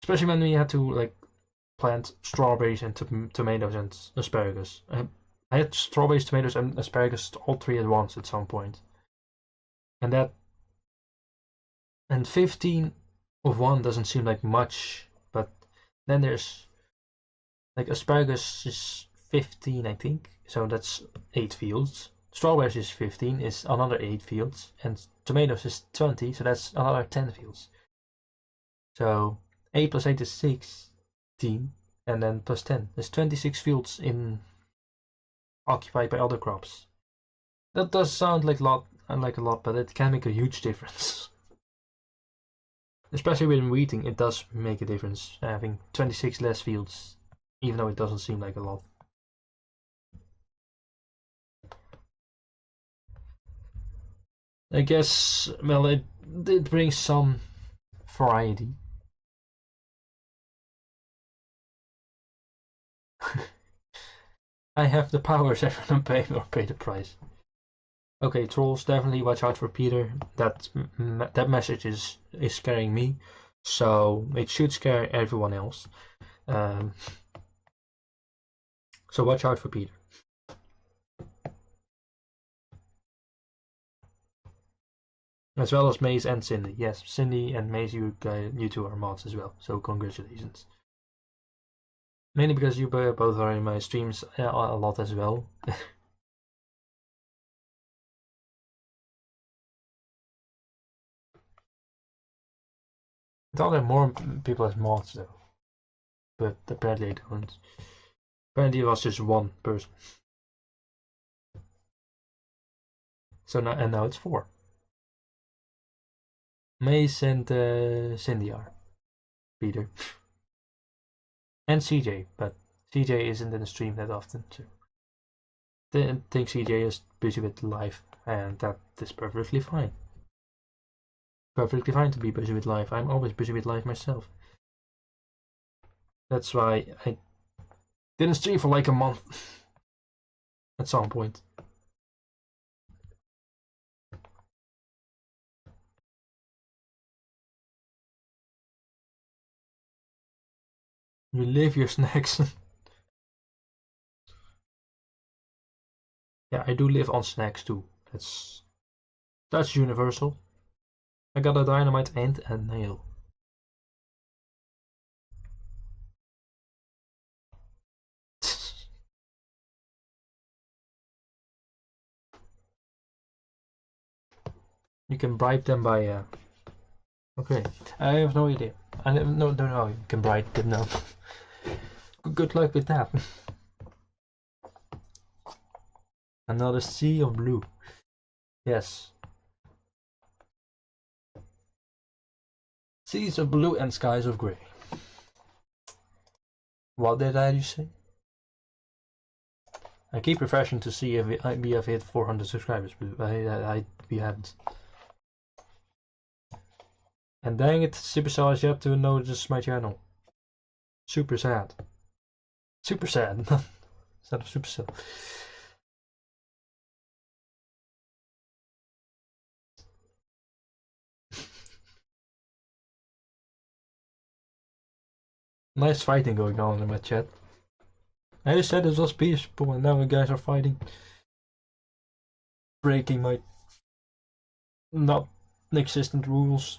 especially when we had to like plant strawberries and tomatoes and asparagus. I had strawberries, tomatoes, and asparagus all three at once at some point, and 15 of one doesn't seem like much, but then there's like asparagus is 15, I think, so that's 8 fields. Strawberries is 15, is another 8 fields, and tomatoes is 20, so that's another 10 fields. So 8 plus 8 is 16, and then plus 10. There's 26 fields occupied by other crops. That does sound like a lot, but it can make a huge difference. Especially with wheating, it does make a difference having 26 less fields, even though it doesn't seem like a lot. I guess, well, it brings some variety. I have the powers, everyone pay the price. Okay, trolls, definitely watch out for Peter. That message is scaring me, so it should scare everyone else. So watch out for Peter. As well as Maze and Cindy. Yes, Cindy and Maze, you two are mods as well, so congratulations. Mainly because you both are in my streams a lot as well. I thought there were more people as mods though, but apparently I don't. Apparently it was just one person. So now it's 4. Mace and Cindy are. Peter. And CJ, but CJ isn't in the stream that often, so I think CJ is busy with life, and that is perfectly fine. Perfectly fine to be busy with life. I'm always busy with life myself. That's why I didn't stream for like a month at some point. You live your snacks. Yeah, I do live on snacks too. That's universal. I got a dynamite and a nail. You can bribe them by okay, I have no idea. I don't know how you can bribe them now. Good luck with that. Another sea of blue. Yes. Seas of blue and skies of grey. What did I just say? I keep refreshing to see if we have hit 400 subscribers, but we haven't. And dang it, Supercell has yet to notice my channel. Super sad. Super sad. Instead of Supercell. Nice fighting going on in my chat. I just said it was peaceful and now the guys are fighting. Breaking my not existent rules.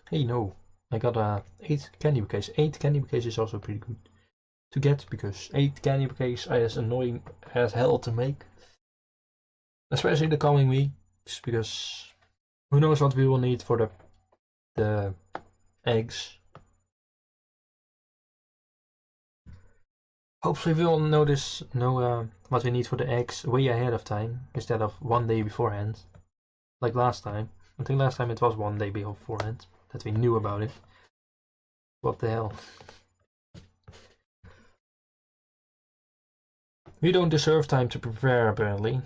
Hey, no. I got 8 candy bouquets. 8 candy bouquets is also pretty good to get because 8 candy bouquets is annoying as hell to make. Especially the coming weeks because who knows what we will need for the eggs. Hopefully we will know what we need for the eggs way ahead of time instead of one day beforehand. Like last time. I think last time it was one day beforehand that we knew about it. What the hell? We don't deserve time to prepare apparently.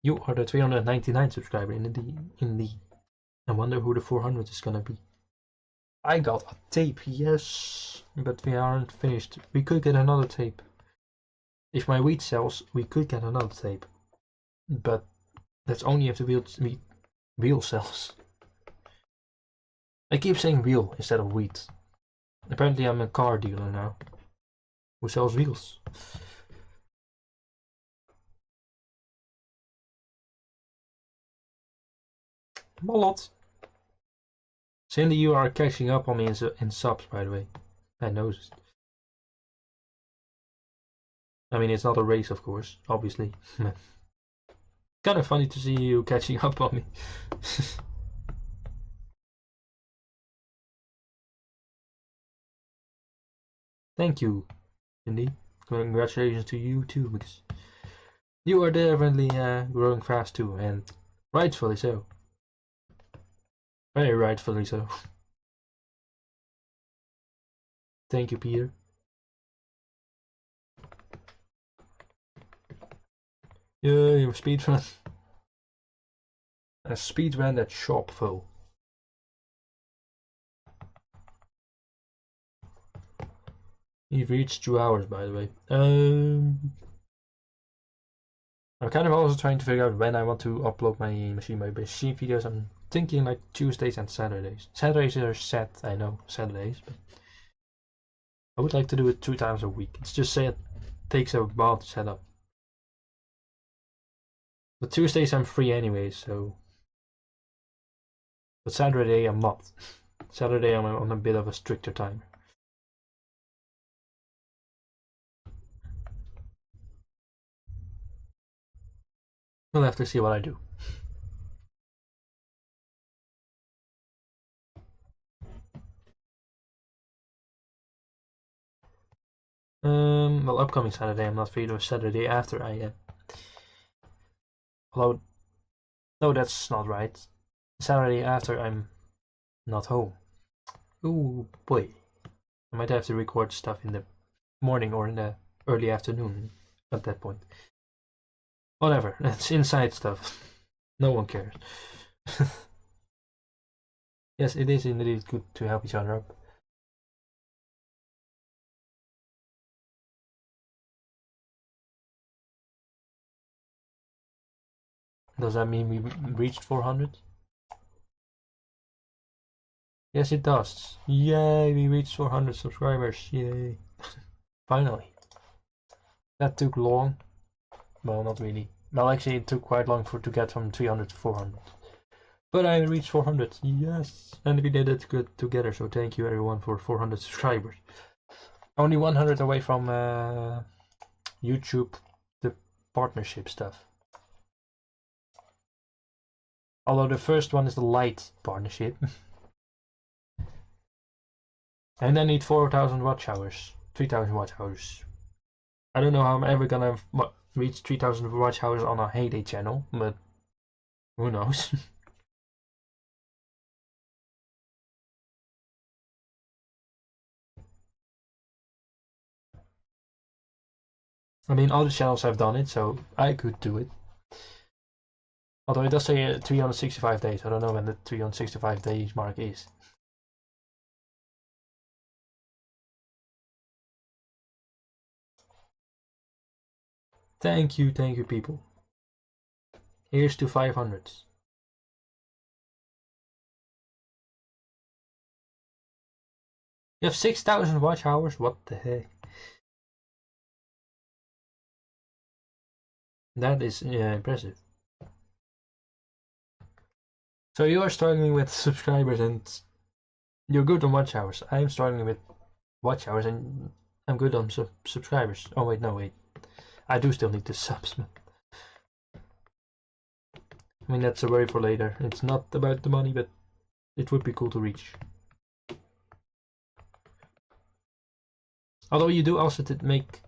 You are the 399 subscriber indeed. I wonder who the 400 is gonna be. I got a tape, yes, but we aren't finished. We could get another tape. If my wheat sells, we could get another tape. But that's only if the wheel sells. I keep saying wheel instead of wheat. Apparently I'm a car dealer now. Who sells wheels? Malot. Cindy, you are catching up on me in subs, by the way. I noticed. I mean, it's not a race, of course, obviously. Kind of funny to see you catching up on me. Thank you, Cindy. Congratulations to you too, because you are definitely growing fast too, and rightfully so. Very rightfully so. Thank you, Peter. Yeah, your speedrun. A speedrun that shop full. You've reached 2 hours, by the way. I'm kind of also trying to figure out when I want to upload my machine by machine videos. I'm thinking like Tuesdays and Saturdays. Saturdays are set, I know, Saturdays, but I would like to do it 2 times a week. It's just say it takes a while to set up. But Tuesdays I'm free anyway, so. But Saturday I'm not. Saturday I'm on a bit of a stricter time. We'll have to see what I do. Well, upcoming Saturday I'm not free. The Saturday after I am. Although, no, that's not right. Saturday after I'm not home. Ooh, boy. I might have to record stuff in the morning or in the early afternoon at that point. Whatever, that's inside stuff. No one cares. Yes, it is indeed good to help each other up. Does that mean we reached 400? Yes, it does. Yay, we reached 400 subscribers. Yay. Finally. That took long. Well, not really. Well, actually, it took quite long to get from 300 to 400. But I reached 400. Yes. And we did it good together. So thank you everyone for 400 subscribers. Only 100 away from YouTube, the partnership stuff. Although the first one is the light partnership. And I need 4,000 watch hours, 3,000 watch hours. I don't know how I'm ever gonna reach 3,000 watch hours on a Heyday channel, but who knows. I mean, other channels have done it, so I could do it. Although it does say 365 days. I don't know when the 365 days mark is. Thank you people. Here's to 500. You have 6,000 watch hours? What the heck? That is impressive. So you are struggling with subscribers and you're good on watch hours. I'm struggling with watch hours and I'm good on subscribers. Oh wait, no wait. I do still need the subs. I mean, that's a worry for later. It's not about the money, but it would be cool to reach. Although you do also make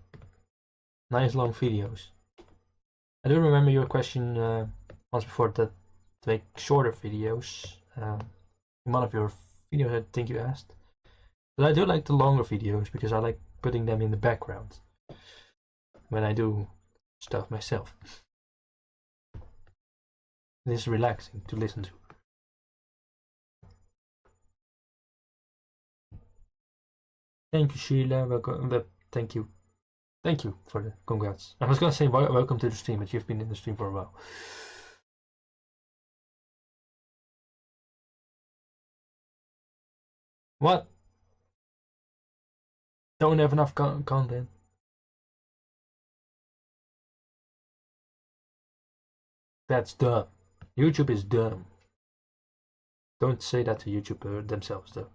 nice long videos. I do remember your question once before that to make shorter videos. In one of your videos I think you asked. But I do like the longer videos because I like putting them in the background when I do stuff myself. It is relaxing to listen to. Thank you, Sheila. Welcome. Thank you. Thank you for the congrats. I was gonna say welcome to the stream, but you've been in the stream for a while. What? Don't have enough content. That's dumb. YouTube is dumb. Don't say that to YouTube themselves, though.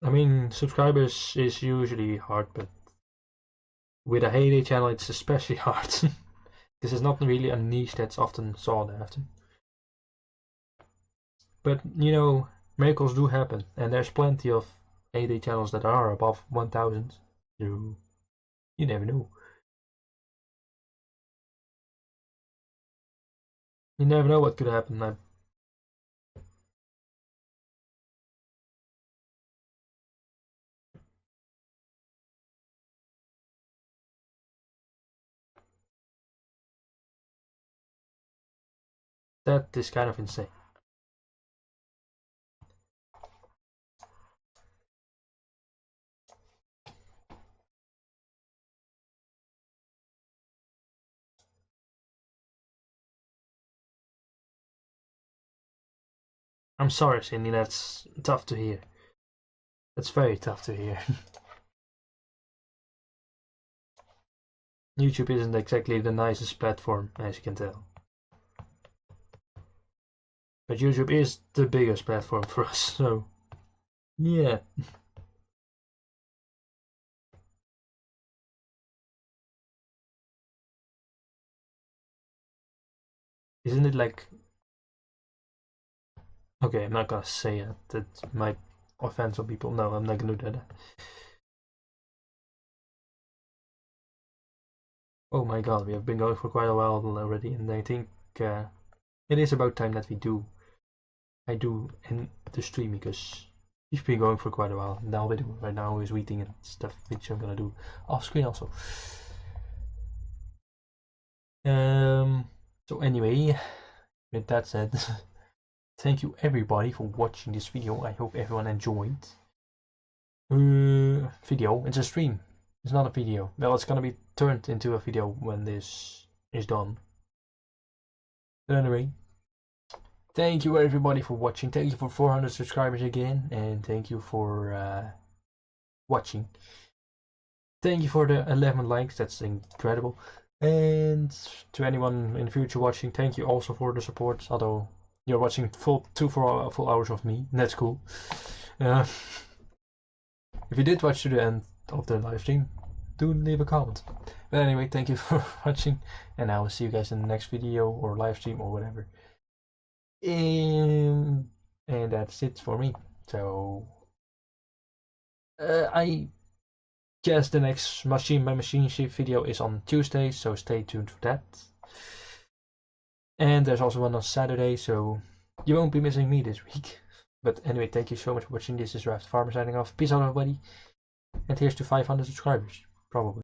I mean, subscribers is usually hard, but with a Hay Day channel, it's especially hard. This is not really a niche that's often sought after. But, you know, miracles do happen, and there's plenty of Hay Day channels that are above 1,000. So, you never know. You never know what could happen. That is kind of insane. I'm sorry, Cindy, that's tough to hear. That's very tough to hear. YouTube isn't exactly the nicest platform, as you can tell. But YouTube is the biggest platform for us, so yeah. Isn't it like... Okay, I'm not gonna say it. That might offend some people. No, I'm not gonna do that. Oh my god, we have been going for quite a while already, and I think it is about time that I do end the stream because we've been going for quite a while. Now we do right now is reading and stuff, which I'm gonna do off screen also. So anyway, with that said, thank you everybody for watching this video. I hope everyone enjoyed. Video, it's a stream. It's not a video. Well, it's gonna be turned into a video when this is done. But anyway, thank you everybody for watching. Thank you for 400 subscribers again, and thank you for watching. Thank you for the 11 likes. That's incredible. And to anyone in the future watching, thank you also for the support. Although you're watching full hours of me, that's cool. If you did watch to the end of the live stream, do leave a comment. But anyway, thank you for watching, and I will see you guys in the next video or live stream or whatever. And that's it for me. So I guess the next Machine by Machine Ship video is on Tuesday, so stay tuned for that. And there's also one on Saturday, so you won't be missing me this week. But anyway, thank you so much for watching. This is Raft Farmer signing off. Peace out, everybody. And here's to 500 subscribers, probably.